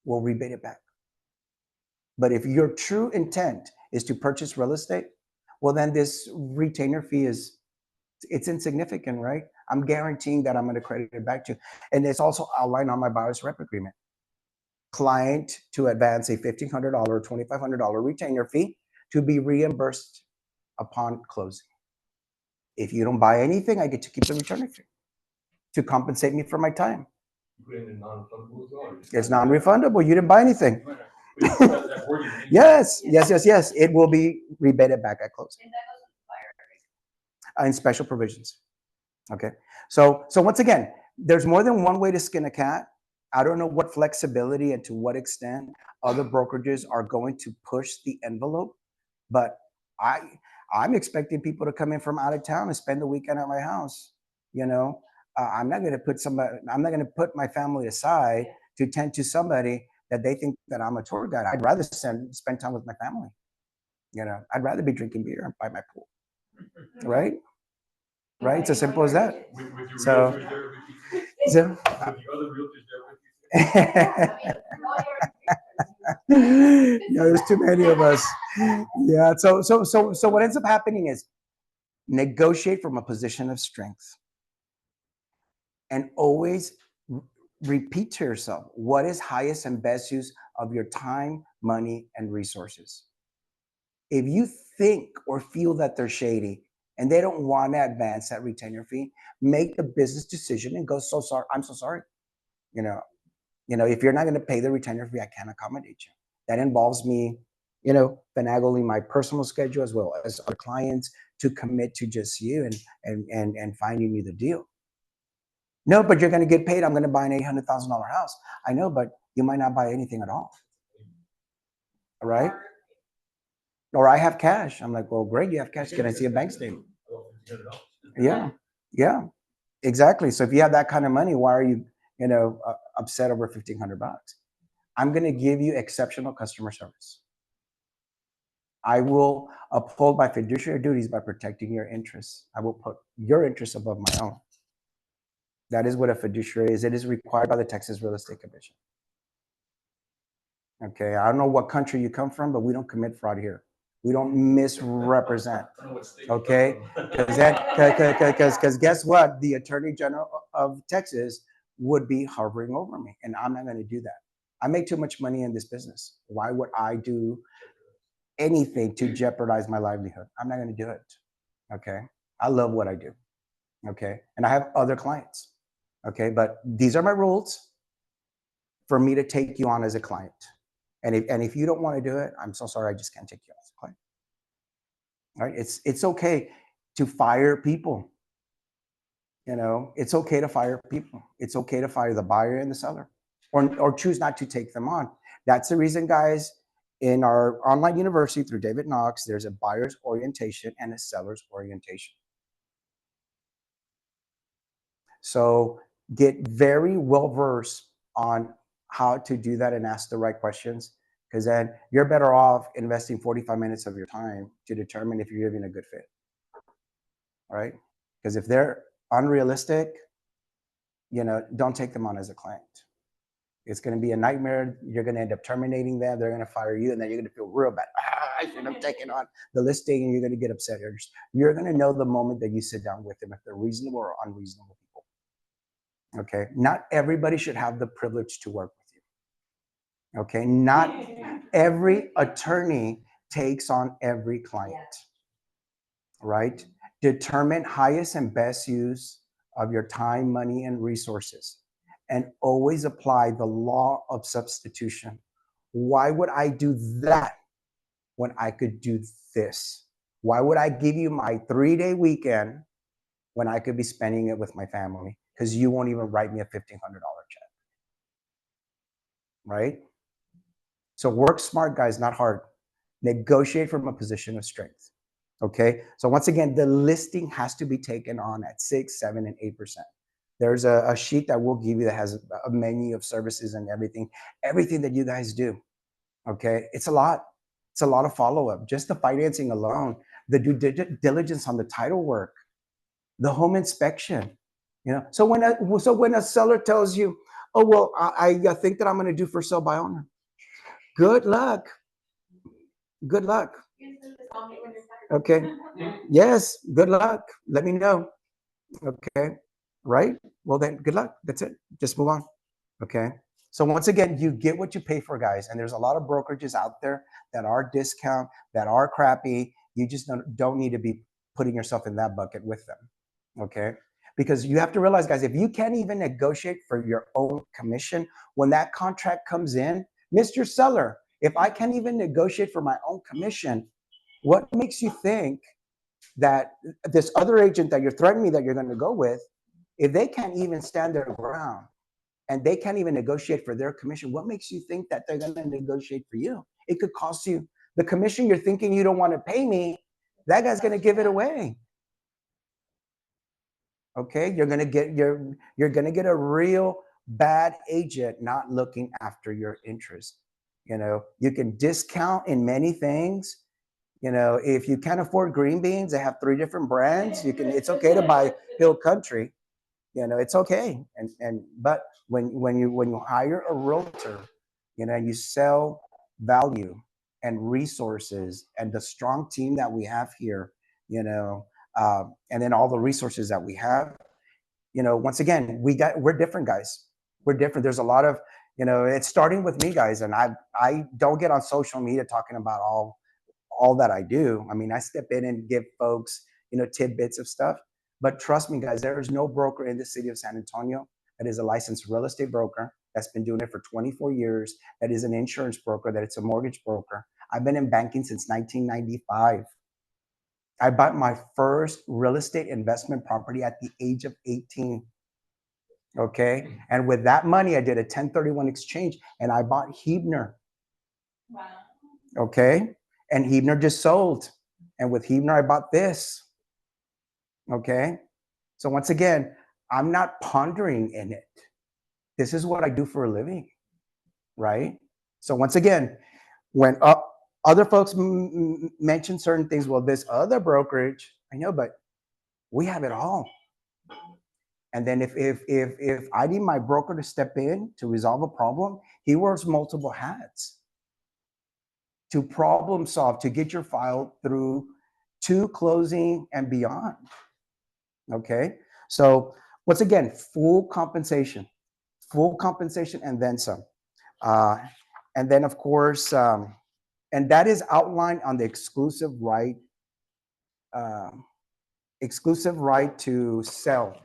we'll rebate it back. But if your true intent is to purchase real estate, well, then this retainer fee it's insignificant, right? I'm guaranteeing that I'm going to credit it back to you. And it's also outlined on my buyer's rep agreement. Client to advance a $1,500 or $2,500 retainer fee to be reimbursed upon closing. If you don't buy anything, I get to keep the retainer fee to compensate me for my time. It's non-refundable. You didn't buy anything. Yes. It will be rebated back at closing. In special provisions. Okay. So once again, there's more than one way to skin a cat. I don't know what flexibility and to what extent other brokerages are going to push the envelope, but I'm expecting people to come in from out of town and spend the weekend at my house. I'm not going to put my family aside to tend to somebody that they think that I'm a tour guide. I'd rather spend time with my family. I'd rather be drinking beer by my pool. Right? Right? It's as simple as that. With your realtors there with you? With the other realtors there with you? No, there's too many of us. Yeah. So what ends up happening is negotiate from a position of strength. And always repeat to yourself, what is highest and best use of your time, money, and resources? If you think or feel that they're shady and they don't want to advance that retainer fee, make the business decision and go, so sorry, I'm so sorry. If you're not going to pay the retainer fee, I can't accommodate you. That involves me, finagling my personal schedule as well as our clients to commit to just you and finding you the deal. No, but you're going to get paid. I'm going to buy an $800,000 house. I know, but you might not buy anything at all. All right? Or I have cash. I'm like, well, great, you have cash. Can I see a bank statement? Yeah, exactly. So if you have that kind of money, why are you, upset over $1,500? I'm going to give you exceptional customer service. I will uphold my fiduciary duties by protecting your interests. I will put your interests above my own. That is what a fiduciary is. It is required by the Texas Real Estate Commission. Okay, I don't know what country you come from, but we don't commit fraud here. We don't misrepresent. Okay, because guess what? The Attorney General of Texas would be hovering over me, and I'm not going to do that. I make too much money in this business. Why would I do anything to jeopardize my livelihood? I'm not going to do it. Okay, I love what I do. Okay, and I have other clients. Okay, but these are my rules for me to take you on as a client. And if you don't want to do it, I'm so sorry, I just can't take you on as a client. All right, it's okay to fire people. It's okay to fire people. It's okay to fire the buyer and the seller, or choose not to take them on. That's the reason, guys, in our online university through David Knox, there's a buyer's orientation and a seller's orientation. So get very well versed on how to do that and ask the right questions, because then you're better off investing 45 minutes of your time to determine if you're even a good fit. All right? Because if they're unrealistic, don't take them on as a client. It's going to be a nightmare. You're going to end up terminating them. They're going to fire you, and then you're going to feel real bad. I shouldn't have taken on the listing, and you're going to get upset. You're going to know the moment that you sit down with them if they're reasonable or unreasonable people. Okay, not everybody should have the privilege to work with you. Okay, not every attorney takes on every client. Right? Determine highest and best use of your time, money, and resources, and always apply the law of substitution. Why would I do that when I could do this? Why would I give you my 3-day weekend when I could be spending it with my family? Because you won't even write me a $1,500 check. Right? So work smart, guys, not hard. Negotiate from a position of strength. Okay, so once again, the listing has to be taken on at 6, 7, and 8%. There's a sheet that we'll give you that has a menu of services and everything that you guys do. Okay, it's a lot. It's a lot of follow-up. Just the financing alone, the due diligence on the title work, the home inspection. You know, so when a seller tells you, "Oh well, I think that I'm going to do for sale by owner," good luck. Good luck. Okay. Yes, good luck. Let me know. Okay. Right? Well, then, good luck. That's it. Just move on. Okay. So, once again, you get what you pay for, guys. And there's a lot of brokerages out there that are discount, that are crappy. You just don't need to be putting yourself in that bucket with them. Okay. Because you have to realize, guys, if you can't even negotiate for your own commission, when that contract comes in, Mr. Seller, if I can't even negotiate for my own commission, what makes you think that this other agent that you're threatening me that you're going to go with, if they can't even stand their ground and they can't even negotiate for their commission, what makes you think that they're going to negotiate for you? It could cost you the commission you're thinking you don't want to pay me. That guy's going to give it away. Okay, you're going to get a real bad agent not looking after your interest. You know, you can discount in many things. You know, if you can't afford green beans, they have 3 different brands. It's okay to buy Hill Country. You know, it's okay. But when you hire a realtor, you know, you sell value and resources and the strong team that we have here, you know, and then all the resources that we have, you know, once again, we're different, guys. We're different. There's a lot of, you know, it's starting with me, guys, and I don't get on social media talking about all that I do. I mean, I step in and give folks, you know, tidbits of stuff. But trust me, guys, there is no broker in the city of San Antonio that is a licensed real estate broker that's been doing it for 24 years, that is an insurance broker, that it's a mortgage broker. I've been in banking since 1995. I bought my first real estate investment property at the age of 18. Okay. And with that money, I did a 1031 exchange and I bought Hebner. Wow. Okay. And Hebner just sold. And with Hebner, I bought this. Okay. So once again, I'm not pondering in it. This is what I do for a living. Right. So once again, when other folks mention certain things, well, this other brokerage, I know, but we have it all. And then if I need my broker to step in to resolve a problem, he wears multiple hats to problem solve, to get your file through to closing and beyond. Okay. So once again, full compensation, and then some. And then of course, and that is outlined on the exclusive right to sell.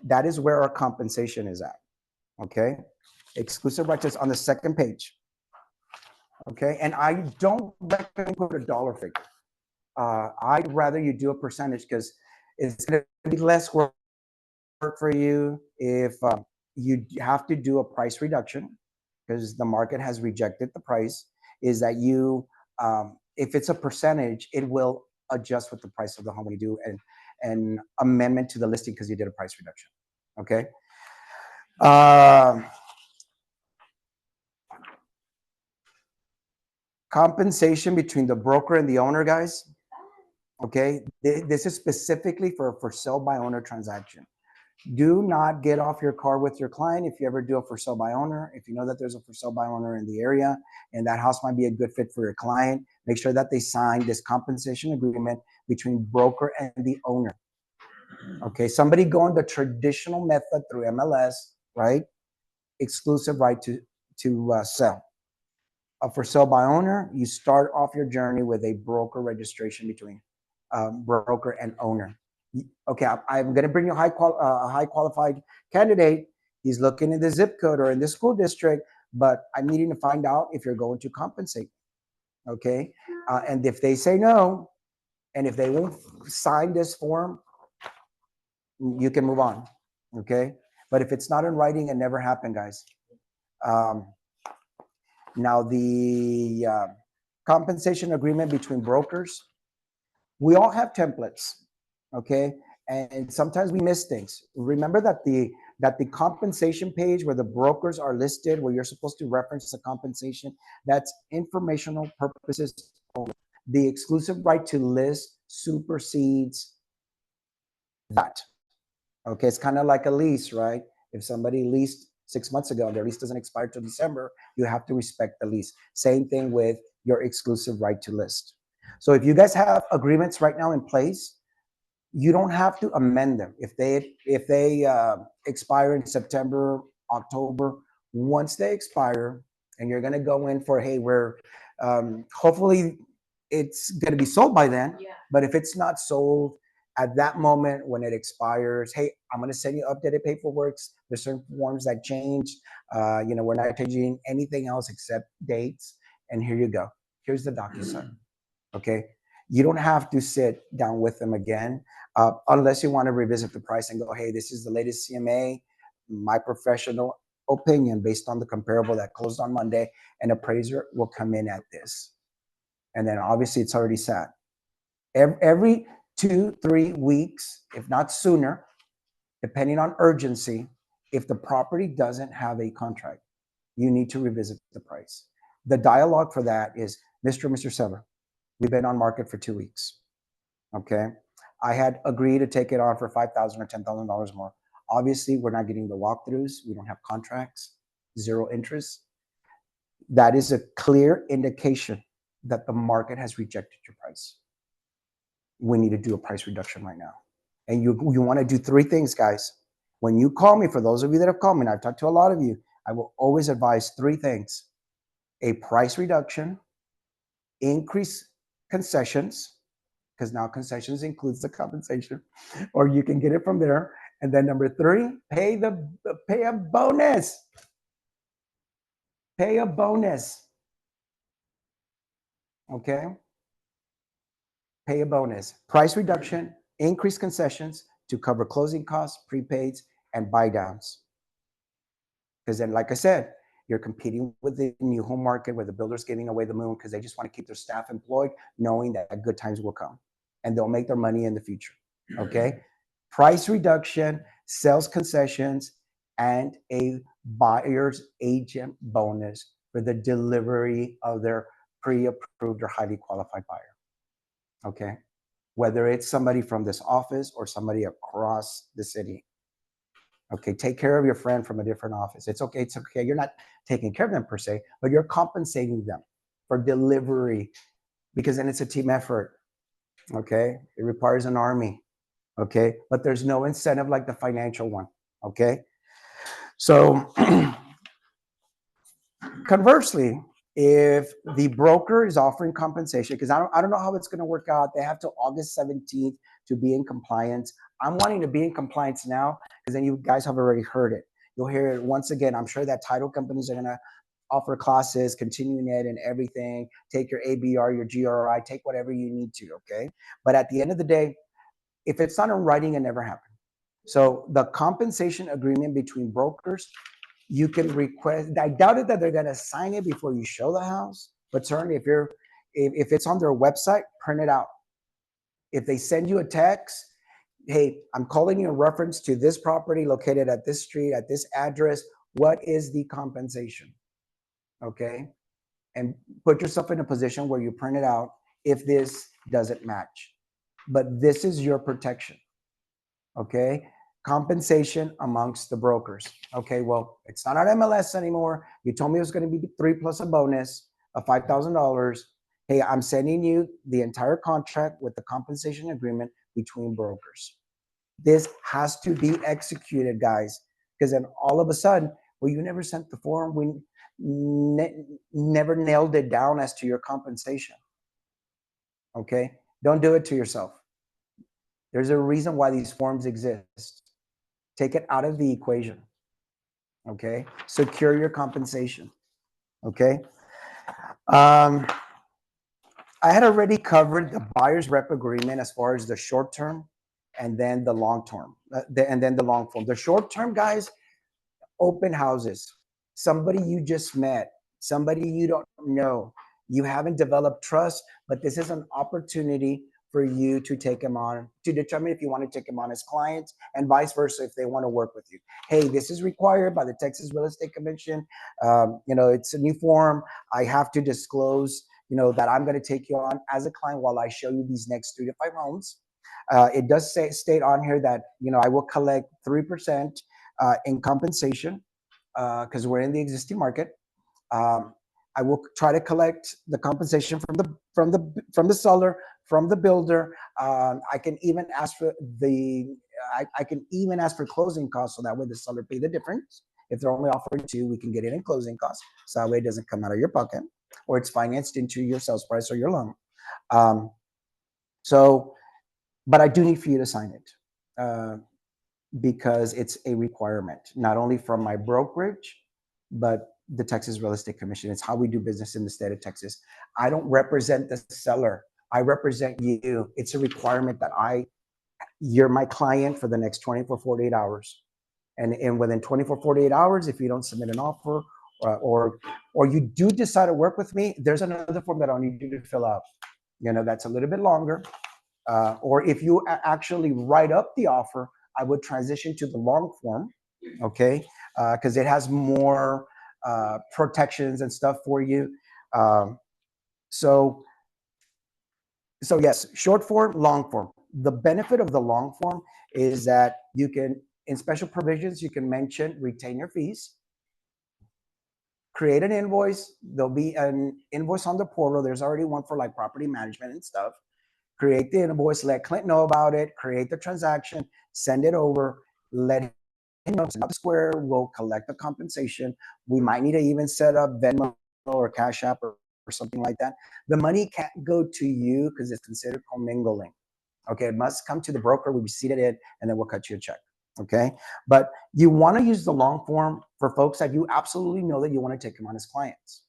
That is where our compensation is at. Okay. Exclusive rights is on the second page. Okay. And I don't recommend put a dollar figure. I'd rather you do a percentage because it's going to be less work for you if you have to do a price reduction because the market has rejected the price. Is that you, if it's a percentage, it will adjust with the price of the home when you do an amendment to the listing because you did a price reduction. Okay. Compensation between the broker and the owner, guys. Okay, this is specifically for sell by owner transaction. Do not get off your car with your client if you ever do a for sale by owner. If you know that there's a for sale by owner in the area and that house might be a good fit for your client, make sure that they sign this compensation agreement between broker and the owner. Okay, somebody going the traditional method through MLS, right? Exclusive right to sell. For sale by owner, you start off your journey with a broker registration between broker and owner. Okay, I'm going to bring you a high qualified candidate. He's looking in the zip code or in the school district, but I'm needing to find out if you're going to compensate. Okay, and if they say no, and if they won't sign this form, you can move on. Okay, but if it's not in writing, it never happened, guys. Now the compensation agreement between brokers, we all have templates, okay? And sometimes we miss things. Remember that the compensation page where the brokers are listed, where you're supposed to reference the compensation, that's informational purposes only. The exclusive right to list supersedes that. Okay, it's kind of like a lease, right? If somebody leased 6 months ago and their lease doesn't expire till December, you have to respect the lease. Same thing with your exclusive right to list. So if you guys have agreements right now in place, you don't have to amend them. If they expire in September, October, once they expire, and you're gonna go in for, hey, we're hopefully it's gonna be sold by then. Yeah. But if it's not sold at that moment when it expires, hey, I'm gonna send you updated paperwork. There's certain forms that change. We're not changing anything else except dates. And here you go. Here's the DocuSign. Okay. You don't have to sit down with them again, unless you want to revisit the price and go, hey, this is the latest CMA, my professional opinion based on the comparable that closed on Monday, an appraiser will come in at this. And then obviously it's already sat. Every 2-3 weeks, if not sooner, depending on urgency, if the property doesn't have a contract, you need to revisit the price. The dialogue for that is, Mr. Sever, we've been on market for 2 weeks. Okay. I had agreed to take it on for $5,000 or $10,000 more. Obviously, we're not getting the walkthroughs. We don't have contracts, zero interest. That is a clear indication that the market has rejected your price. We need to do a price reduction right now. And you want to do 3 things, guys. When you call me, for those of you that have called me, and I've talked to a lot of you, I will always advise 3 things: a price reduction, increase concessions, because now concessions includes the compensation, or you can get it from there. And then number 3, pay a bonus. Pay a bonus. Okay? Pay a bonus. Price reduction, increase concessions to cover closing costs, prepaids, and buy downs. Because then, like I said, you're competing with the new home market where the builders giving away the moon because they just want to keep their staff employed, knowing that good times will come and they'll make their money in the future. Okay? Price reduction, sales concessions, and a buyer's agent bonus for the delivery of their pre-approved or highly qualified buyer. Okay? Whether it's somebody from this office or somebody across the city. Okay, take care of your friend from a different office. It's okay. It's okay. You're not taking care of them per se, but you're compensating them for delivery, because then it's a team effort. Okay, it requires an army. Okay, but there's no incentive like the financial one. Okay, so conversely, if the broker is offering compensation, because I don't know how it's going to work out. They have till August 17th to be in compliance. I'm wanting to be in compliance now, because then you guys have already heard it. You'll hear it once again. I'm sure that title companies are going to offer classes, continuing ed and everything. Take your ABR, your GRI, take whatever you need to, okay? But at the end of the day, if it's not in writing, it never happened. So the compensation agreement between brokers, you can request. I doubt it that they're going to sign it before you show the house, but certainly if it's on their website, print it out. If they send you a text, hey, I'm calling you in reference to this property located at this street, at this address, what is the compensation? Okay, and put yourself in a position where you print it out if this doesn't match. But this is your protection. Okay, compensation amongst the brokers. Okay, well, it's not on MLS anymore. You told me it was going to be 3 plus a bonus of $5,000. Hey, I'm sending you the entire contract with the compensation agreement between brokers. This has to be executed, guys, because then all of a sudden, well, you never sent the form. We never nailed it down as to your compensation. Okay, don't do it to yourself. There's a reason why these forms exist. Take it out of the equation. Okay, secure your compensation. Okay, I had already covered the buyer's rep agreement as far as the short term and then the long term, and then the long form. The short term, guys, open houses, somebody you just met, somebody you don't know, you haven't developed trust, but this is an opportunity for you to take them on, to determine if you want to take them on as clients, and vice versa if they want to work with you. Hey, this is required by the Texas Real Estate Commission. It's a new form. I have to disclose, that I'm going to take you on as a client while I show you these next 3 to 5 homes. It does state on here that, I will collect 3% in compensation because we're in the existing market. I will try to collect the compensation from the seller, from the builder. I can even ask for I can even ask for closing costs, so that way the seller pay the difference. If they're only offering 2, we can get it in closing costs, so that way it doesn't come out of your pocket, or it's financed into your sales price or your loan. But I do need for you to sign it. Because it's a requirement, not only from my brokerage, but the Texas Real Estate Commission. It's how we do business in the state of Texas. I don't represent the seller. I represent you. It's a requirement that you're my client for the next 24, 48 hours. And within 24, 48 hours, if you don't submit an offer or you do decide to work with me, there's another form that I'll need you to fill out. That's a little bit longer. Or if you actually write up the offer, I would transition to the long form, okay? Because it has more protections and stuff for you. So yes, short form, long form. The benefit of the long form is that you can, in special provisions, you can mention retain your fees, create an invoice. There'll be an invoice on the portal. There's already one for like property management and stuff. Create the invoice, let Clint know about it, create the transaction, send it over, let him know, send out the square, we'll collect the compensation. We might need to even set up Venmo or Cash App or something like that. The money can't go to you because it's considered commingling. Okay, it must come to the broker, we receipt it, and then we'll cut you a check. Okay, but you want to use the long form for folks that you absolutely know that you want to take them on as clients.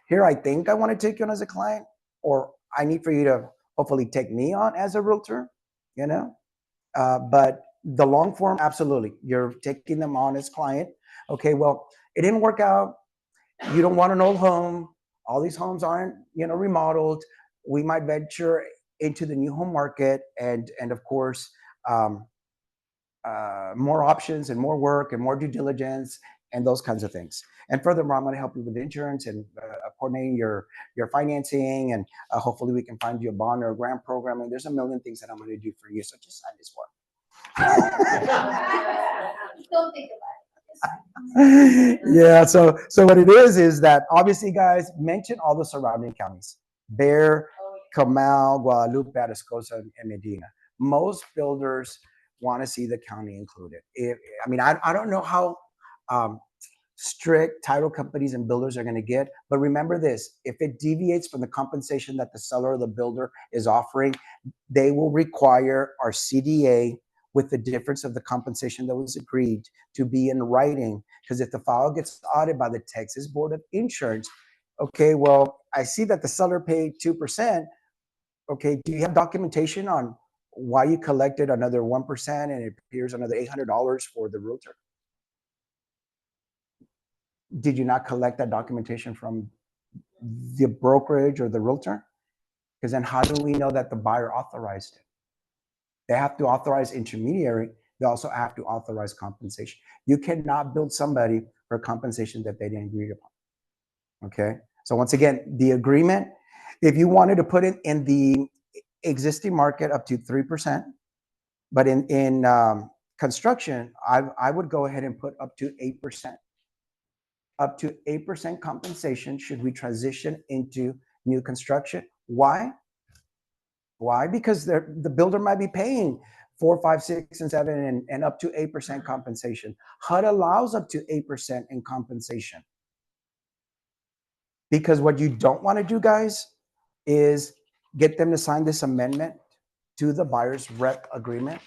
Here, I think I want to take you on as a client, or I need for you to hopefully take me on as a realtor, but the long form, absolutely. You're taking them on as client. Okay, well, it didn't work out. You don't want an old home. All these homes aren't, remodeled. We might venture into the new home market and of course, more options and more work and more due diligence and those kinds of things. And furthermore, I'm going to help you with insurance and coordinating your financing, and hopefully we can find you a bond or a grant program. And there's a million things that I'm going to do for you. So just sign this form. Don't think about it. Yeah. So what it is that obviously, guys, mention all the surrounding counties: Bexar, Comal, Guadalupe, Atascosa, and Medina. Most builders want to see the county included. I don't know how strict title companies and builders are going to get, but remember this: if it deviates from the compensation that the seller or the builder is offering, they will require our CDA with the difference of the compensation that was agreed to be in writing. Because if the file gets audited by the Texas Board of Insurance, okay, well, I see that the seller paid 2%. Okay, do you have documentation on why you collected another 1% and it appears another $800 for the realtor? Did you not collect that documentation from the brokerage or the realtor? Because then how do we know that the buyer authorized it? They have to authorize intermediary. They also have to authorize compensation. You cannot build somebody for compensation that they didn't agree upon. Okay. So once again, the agreement, if you wanted to put it in the existing market up to 3%, but in construction, I would go ahead and put up to 8%. Up to 8% compensation should we transition into new construction. Why? Why? Because the builder might be paying 4, 5, 6, and 7, and up to 8% compensation. HUD allows up to 8% in compensation. Because what you don't want to do, guys, is get them to sign this amendment to the buyer's rep agreement.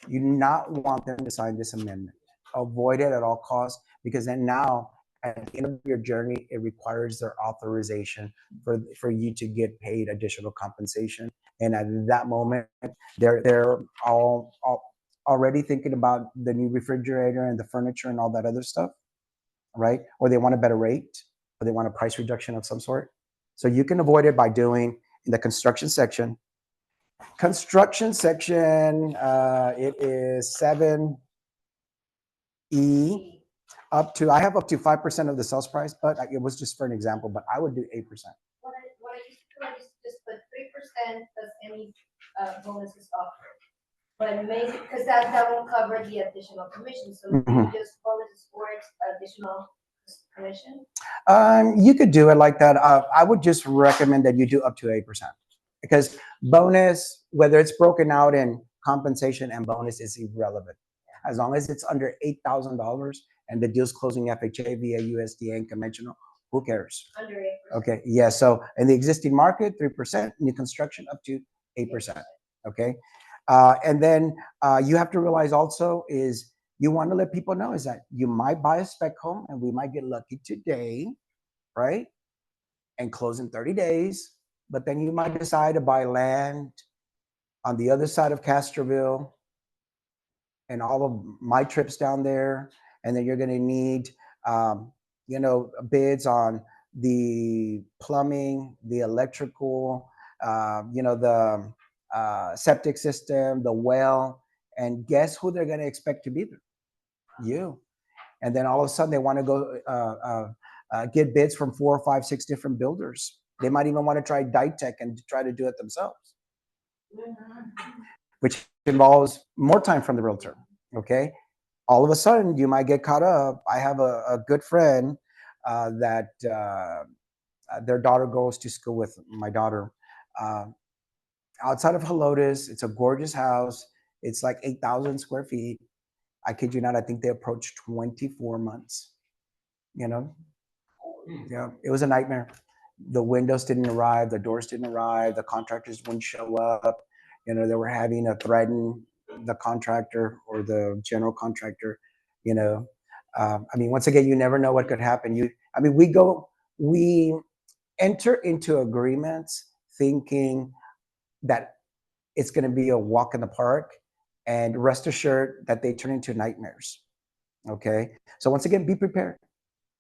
You do not want them to sign this amendment. Avoid it at all costs, because then now at the end of your journey, it requires their authorization for you to get paid additional compensation. And at that moment, they're all already thinking about the new refrigerator and the furniture and all that other stuff, right? Or they want a better rate, or they want a price reduction of some sort. So you can avoid it by doing in the construction section. Construction section, it is 7E up to, I have up to 5% of the sales price, but it was just for an example, but I would do 8%. What I used to do, I just put 3% plus any bonuses offered. But maybe, because that won't cover the additional commission, so maybe just bonuses or additional commission? You could do it like that. I would just recommend that you do up to 8%, because bonus, whether it's broken out in compensation and bonus, is irrelevant. As long as it's under $8,000 and the deal's closing FHA via USDA and conventional, who cares? Under 8%. Okay, yeah, so in the existing market, 3%, new construction up to 8%, okay? And then you have to realize also is you want to let people know is that you might buy a spec home and we might get lucky today, right? And close in 30 days, but then you might decide to buy land on the other side of Castroville and all of my trips down there. And then you're going to need, bids on the plumbing, the electrical, the septic system, the well, and guess who they're going to expect to be there? You. And then all of a sudden they want to go get bids from 4, 5, 6 different builders. They might even want to try Ditech and try to do it themselves, which involves more time from the realtor. Okay. All of a sudden you might get caught up. I have a good friend that their daughter goes to school with my daughter. Outside of Helotes, it's a gorgeous house. It's like 8,000 square feet. I kid you not, I think they approached 24 months. Yeah, it was a nightmare. The windows didn't arrive, the doors didn't arrive, the contractors wouldn't show up. They were having to threaten the contractor or the general contractor. Once again, you never know what could happen. We enter into agreements thinking that it's going to be a walk in the park, and rest assured that they turn into nightmares. Okay, so once again, be prepared.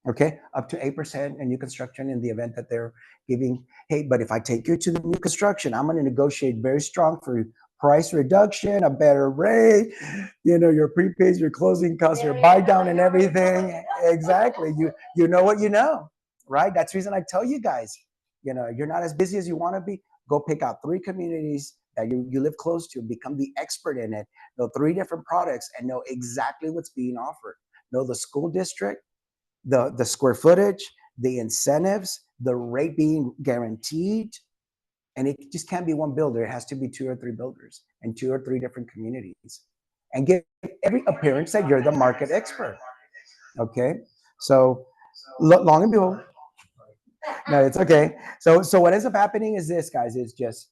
Okay, up to 8% in new construction in the event that they're giving, hey, but if I take you to the new construction, I'm going to negotiate very strong for price reduction, a better rate, your prepays, your closing costs, your buy down and everything. Exactly. You know what you know, right? That's the reason I tell you guys, you're not as busy as you want to be. Go pick out 3 communities that you live close to, become the expert in it, know 3 different products and know exactly what's being offered. Know the school district, the square footage, the incentives, the rate being guaranteed. And it just can't be one builder. It has to be 2 or 3 builders and 2 or 3 different communities, and give every appearance that you're the market expert. Okay, so long and behold, no, it's okay. So what ends up happening is this, guys, is just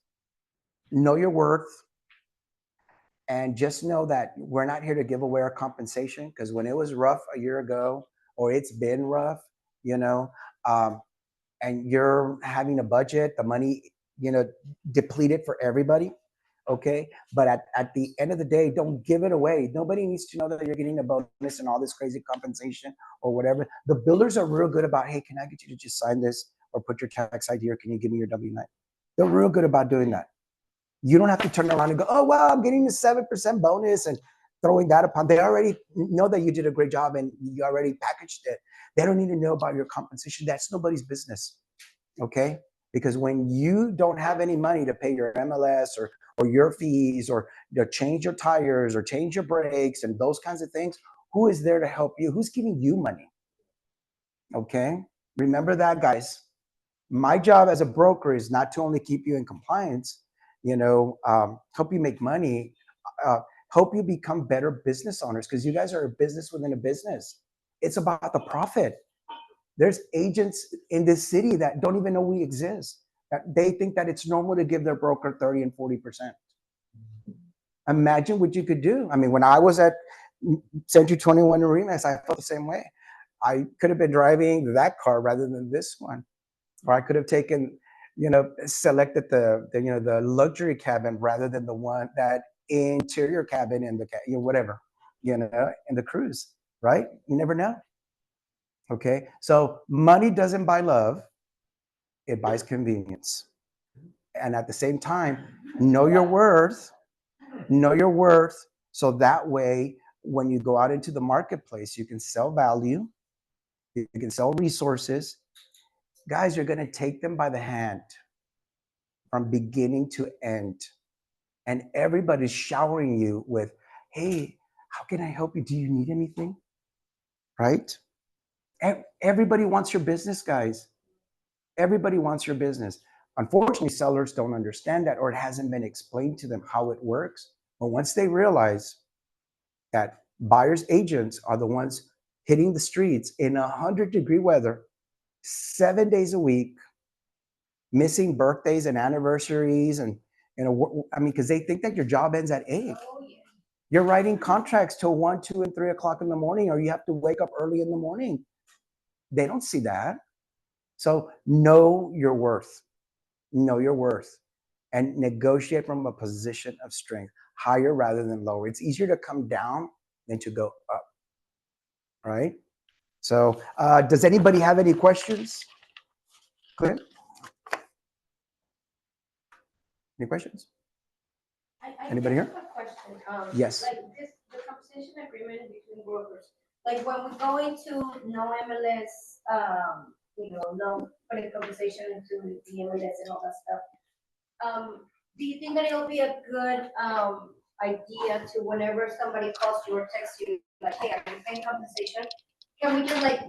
know your worth. And just know that we're not here to give away our compensation, because when it was rough a year ago, or it's been rough, and you're having a budget, the money, depleted for everybody. Okay. But at the end of the day, don't give it away. Nobody needs to know that you're getting a bonus and all this crazy compensation or whatever. The builders are real good about, hey, can I get you to just sign this or put your tax ID, or can you give me your W-9? They're real good about doing that. You don't have to turn around and go, oh, well, I'm getting the 7% bonus and throwing that upon. They already know that you did a great job and you already packaged it. They don't need to know about your compensation. That's nobody's business, okay? Because when you don't have any money to pay your MLS or or your fees, or change your tires or change your brakes and those kinds of things, who is there to help you? Who's giving you money? Okay, remember that, guys. My job as a broker is not to only keep you in compliance, help you make money, uh, help you become better business owners, because you guys are a business within a business. It's about the profit. There's agents in this city that don't even know we exist. That they think that it's normal to give their broker 30 and 40%. Imagine what you could do. I mean, when I was at Century 21 Arenas, I felt the same way. I could have been driving that car rather than this one, or I could have taken, selected the luxury cabin rather than the one that interior cabin in the whatever, in the cruise, right? You never know. Okay, so money doesn't buy love; it buys convenience. And at the same time, know your worth. Know your worth, so that way, when you go out into the marketplace, you can sell value, you can sell resources. Guys, you're going to take them by the hand from beginning to end. And everybody's showering you with, hey, how can I help you? Do you need anything? Right? Everybody wants your business, guys. Everybody wants your business. Unfortunately, sellers don't understand that, or it hasn't been explained to them how it works. But once they realize that buyers agents are the ones hitting the streets in 100-degree weather, 7 days a week, missing birthdays and anniversaries, and because they think that your job ends at 8. Oh, yeah. You're writing contracts till 1, 2, and 3 o'clock in the morning, or you have to wake up early in the morning. They don't see that. So know your worth. Know your worth, and negotiate from a position of strength, higher rather than lower. It's easier to come down than to go up. Right? So does anybody have any questions? Go ahead. Any questions? Anybody here? I have a question. Yes. Like the compensation agreement between brokers. Like when we go into no MLS, no putting compensation into the MLS and all that stuff. Do you think that it'll be a good idea to, whenever somebody calls you or texts you, like, hey, are you paying compensation? Can we just like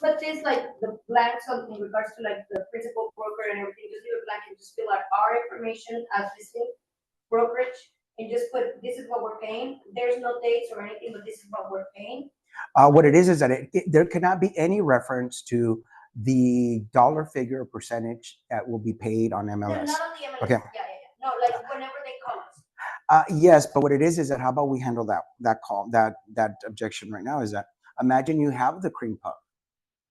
put this like the blanks on in regards to like the principal broker and everything, just leave it blank and just fill out our information as listing brokerage and just put this is what we're paying. There's no dates or anything, but this is what we're paying. What it is that there cannot be any reference to the dollar figure or percentage that will be paid on MLS. No, not on the MLS. Okay. Yeah. No, like whenever they call us. Yes, but what it is that how about we handle that call, that objection right now, is that imagine you have the cream puff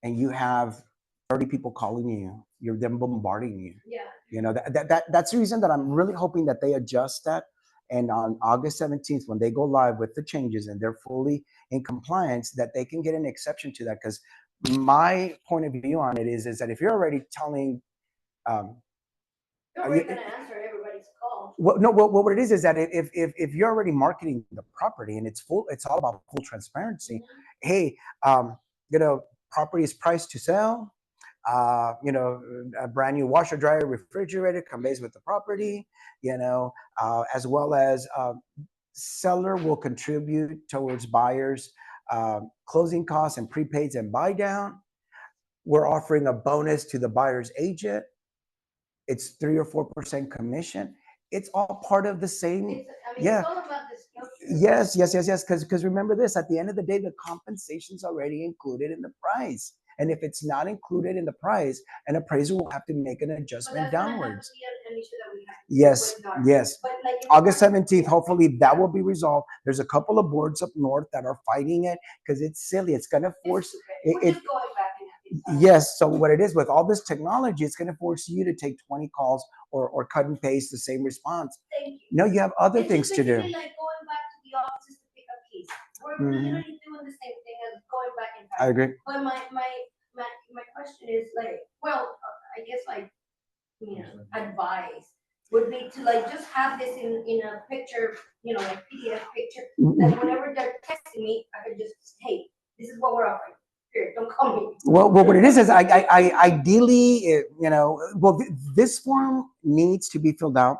and you have 30 people calling you, you're them bombarding you. Yeah. That's the reason that I'm really hoping that they adjust that. And on August 17th, when they go live with the changes and they're fully in compliance, that they can get an exception to that. Because my point of view on it is that if you're already telling, you're already going to answer everybody's call. Well, no. Well, what it is that if you're already marketing the property and it's all about full transparency. Mm-hmm. Hey, property is priced to sell. A brand new washer, dryer, refrigerator comes with the property. As well as seller will contribute towards buyers' closing costs and prepaids and buy down. We're offering a bonus to the buyer's agent. It's 3 or 4% commission. It's all part of the same. It's all about the structure. Yes. Because remember this: at the end of the day, the compensation's already included in the price. And if it's not included in the price, an appraiser will have to make an adjustment downwards. An issue that we have Yes. But like August 17th, hopefully that will be resolved. There's a couple of boards up north that are fighting it because it's silly. It's going to force We're just going back. Yes. So what it is with all this technology, it's going to force you to take 20 calls or cut and paste the same response. Thank you. No, you have other things to do. Like going back to the offices to pick up keys. We're literally doing the same thing as going back in time. I agree. But my question is like, well, I guess like, advice would be to like just have this in a picture, like PDF picture. That whenever they're texting me, I could just, hey, this is what we're offering. Don't call me. Well, what it is I ideally, this form needs to be filled out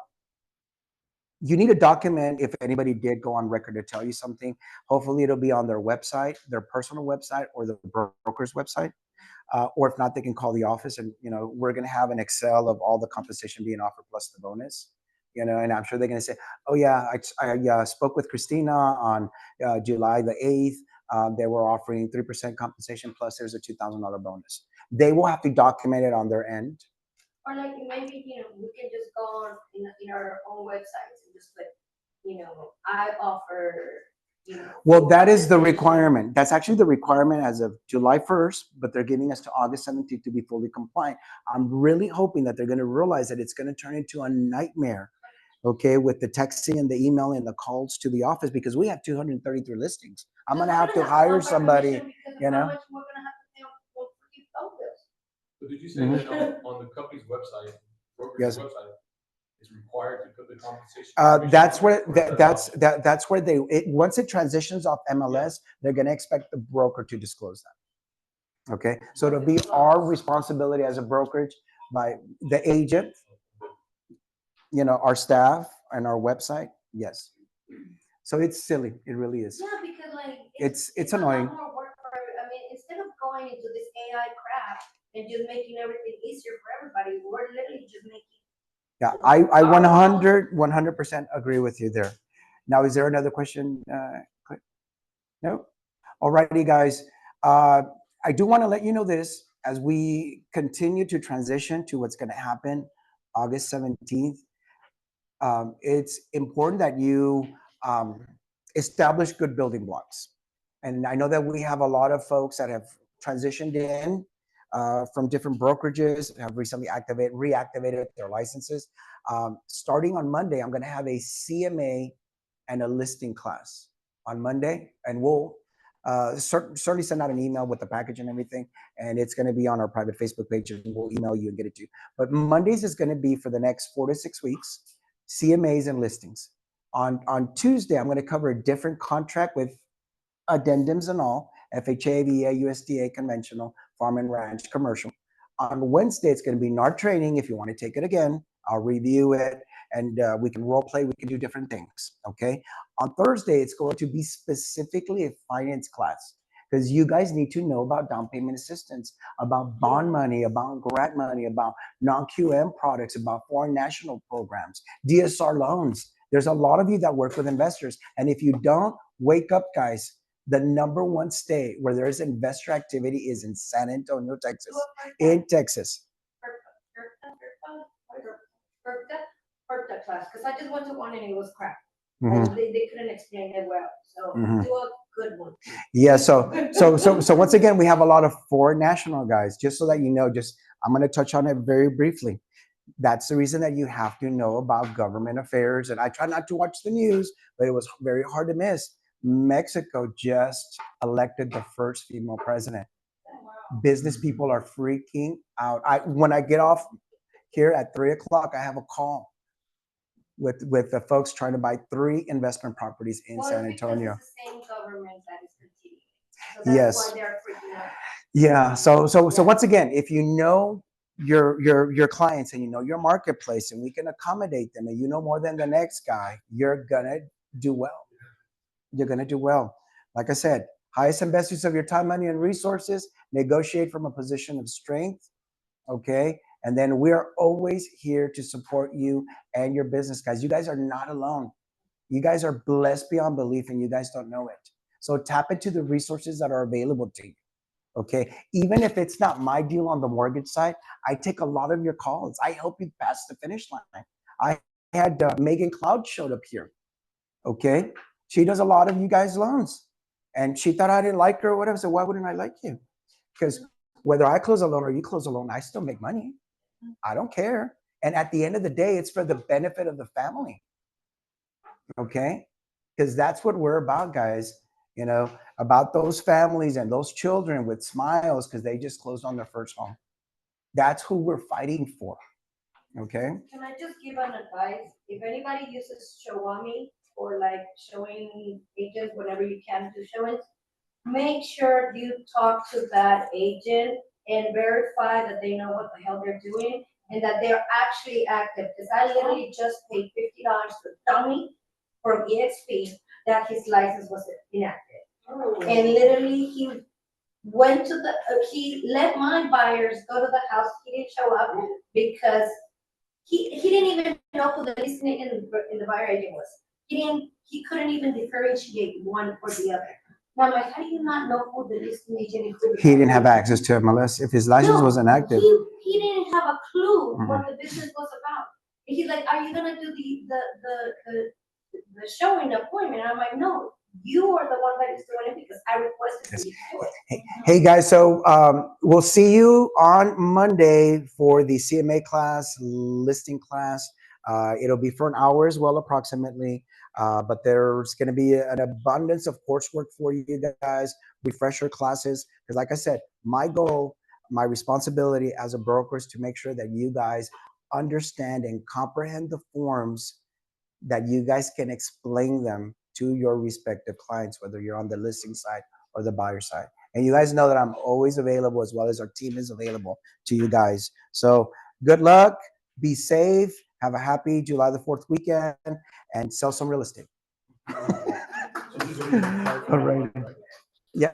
you need to document if anybody did go on record to tell you something. Hopefully it'll be on their website, their personal website, or the broker's website. Or if not, they can call the office, and we're going to have an Excel of all the compensation being offered plus the bonus. And I'm sure they're going to say, "Oh yeah, I spoke with Christina on July the 8th. They were offering 3% compensation plus there's a $2,000 bonus." They will have to document it on their end. Or like maybe, we can just go on in our own websites and just put, I offer, Well, that is the requirement. That's actually the requirement as of July 1st, but they're giving us to August 17th to be fully compliant. I'm really hoping that they're going to realize that it's going to turn into a nightmare, okay, with the texting and the email and the calls to the office, because we have 233 listings. I'm going to have to hire somebody, How much we're going to have to pay for these phone bills. But did you say that on the company's website, broker's website, is required to put the compensation? That's where once it transitions off MLS, they're going to expect the broker to disclose that. Okay, so it'll be our responsibility as a brokerage by the agent, our staff and our website. Yes. So it's silly. It really is. Yeah, because it's annoying. A lot more work instead of going into this AI crap and just making everything easier for everybody, we're literally just making. Yeah, I 100% agree with you there. Now, is there another question? No? Alrighty, guys. I do want to let you know this as we continue to transition to what's going to happen August 17th. It's important that you establish good building blocks. And I know that we have a lot of folks that have transitioned in from different brokerages, have recently reactivated their licenses. Starting on Monday, I'm going to have a CMA and a listing class on Monday, and we'll certainly send out an email with the package and everything, and it's going to be on our private Facebook page, and we'll email you and get it to you. But Mondays is going to be for the next 4 to 6 weeks, CMAs and listings. On Tuesday, I'm going to cover a different contract with addendums and all, FHA, VA, USDA, conventional, farm and ranch, commercial. On Wednesday, it's going to be NAR training. If you want to take it again, I'll review it, and we can role play. We can do different things, okay? On Thursday, it's going to be specifically a finance class, because you guys need to know about down payment assistance, about bond money, about grant money, about non-QM products, about foreign national programs, DSR loans. There's a lot of you that work with investors, and if you don't, wake up, guys. The number one state where there is investor activity is in San Antonio, Texas. In Texas. Class, because I just went to one and it was crap. They couldn't explain it well. So do a good one. Yeah. So once again, we have a lot of foreign national guys. Just so that you know, I'm going to touch on it very briefly. That's the reason that you have to know about government affairs. And I try not to watch the news, but it was very hard to miss. Mexico just elected the first female president. Business people are freaking out. When I get off here at 3:00, I have a call with the folks trying to buy 3 investment properties in San Antonio. It's the same government that is continuing. So that's why they're freaking out. Yeah. So once again, if you know your clients and you know your marketplace, and we can accommodate them, and you know more than the next guy, you're gonna do well. You're going to do well. Like I said, highest and best use of your time, money, and resources. Negotiate from a position of strength. Okay. And then we're always here to support you and your business, guys. You guys are not alone. You guys are blessed beyond belief, and you guys don't know it. So tap into the resources that are available to you. Okay. Even if it's not my deal on the mortgage side, I take a lot of your calls. I help you pass the finish line. I had Megan Cloud showed up here. Okay. She does a lot of you guys' loans, and she thought I didn't like her or whatever. So why wouldn't I like you? Because whether I close a loan or you close a loan, I still make money. I don't care. And at the end of the day, it's for the benefit of the family. Okay? Because that's what we're about, guys. About those families and those children with smiles because they just closed on their first home. That's who we're fighting for. Okay? Can I just give an advice? If anybody uses Showami, or like showing agents whenever you can do showings, make sure you talk to that agent and verify that they know what the hell they're doing, and that they're actually active. Because I literally just paid $50 to Tommy from EXP that his license was inactive. And literally he went to he let my buyers go to the house. He didn't show up because he didn't even know who the listing agent and the buyer agent was. He couldn't even differentiate one or the other. Now I'm like, how do you not know who the listing agent and who the He didn't have buyer access to MLS if his license No, wasn't active. He didn't have a clue what the business was about. And he's like, are you gonna do the showing appointment? And I'm like, no, you are the one that is doing it because I requested you to do it. Hey guys, so we'll see you on Monday for the CMA class, listing class. It'll be for an hour as well, approximately. But there's going to be an abundance of coursework for you guys, refresher classes. Because like I said, my goal, my responsibility as a broker is to make sure that you guys understand and comprehend the forms, that you guys can explain them to your respective clients, whether you're on the listing side or the buyer side. And you guys know that I'm always available, as well as our team is available to you guys. So good luck, be safe, have a happy July the 4th weekend, and sell some real estate. All right. Yeah.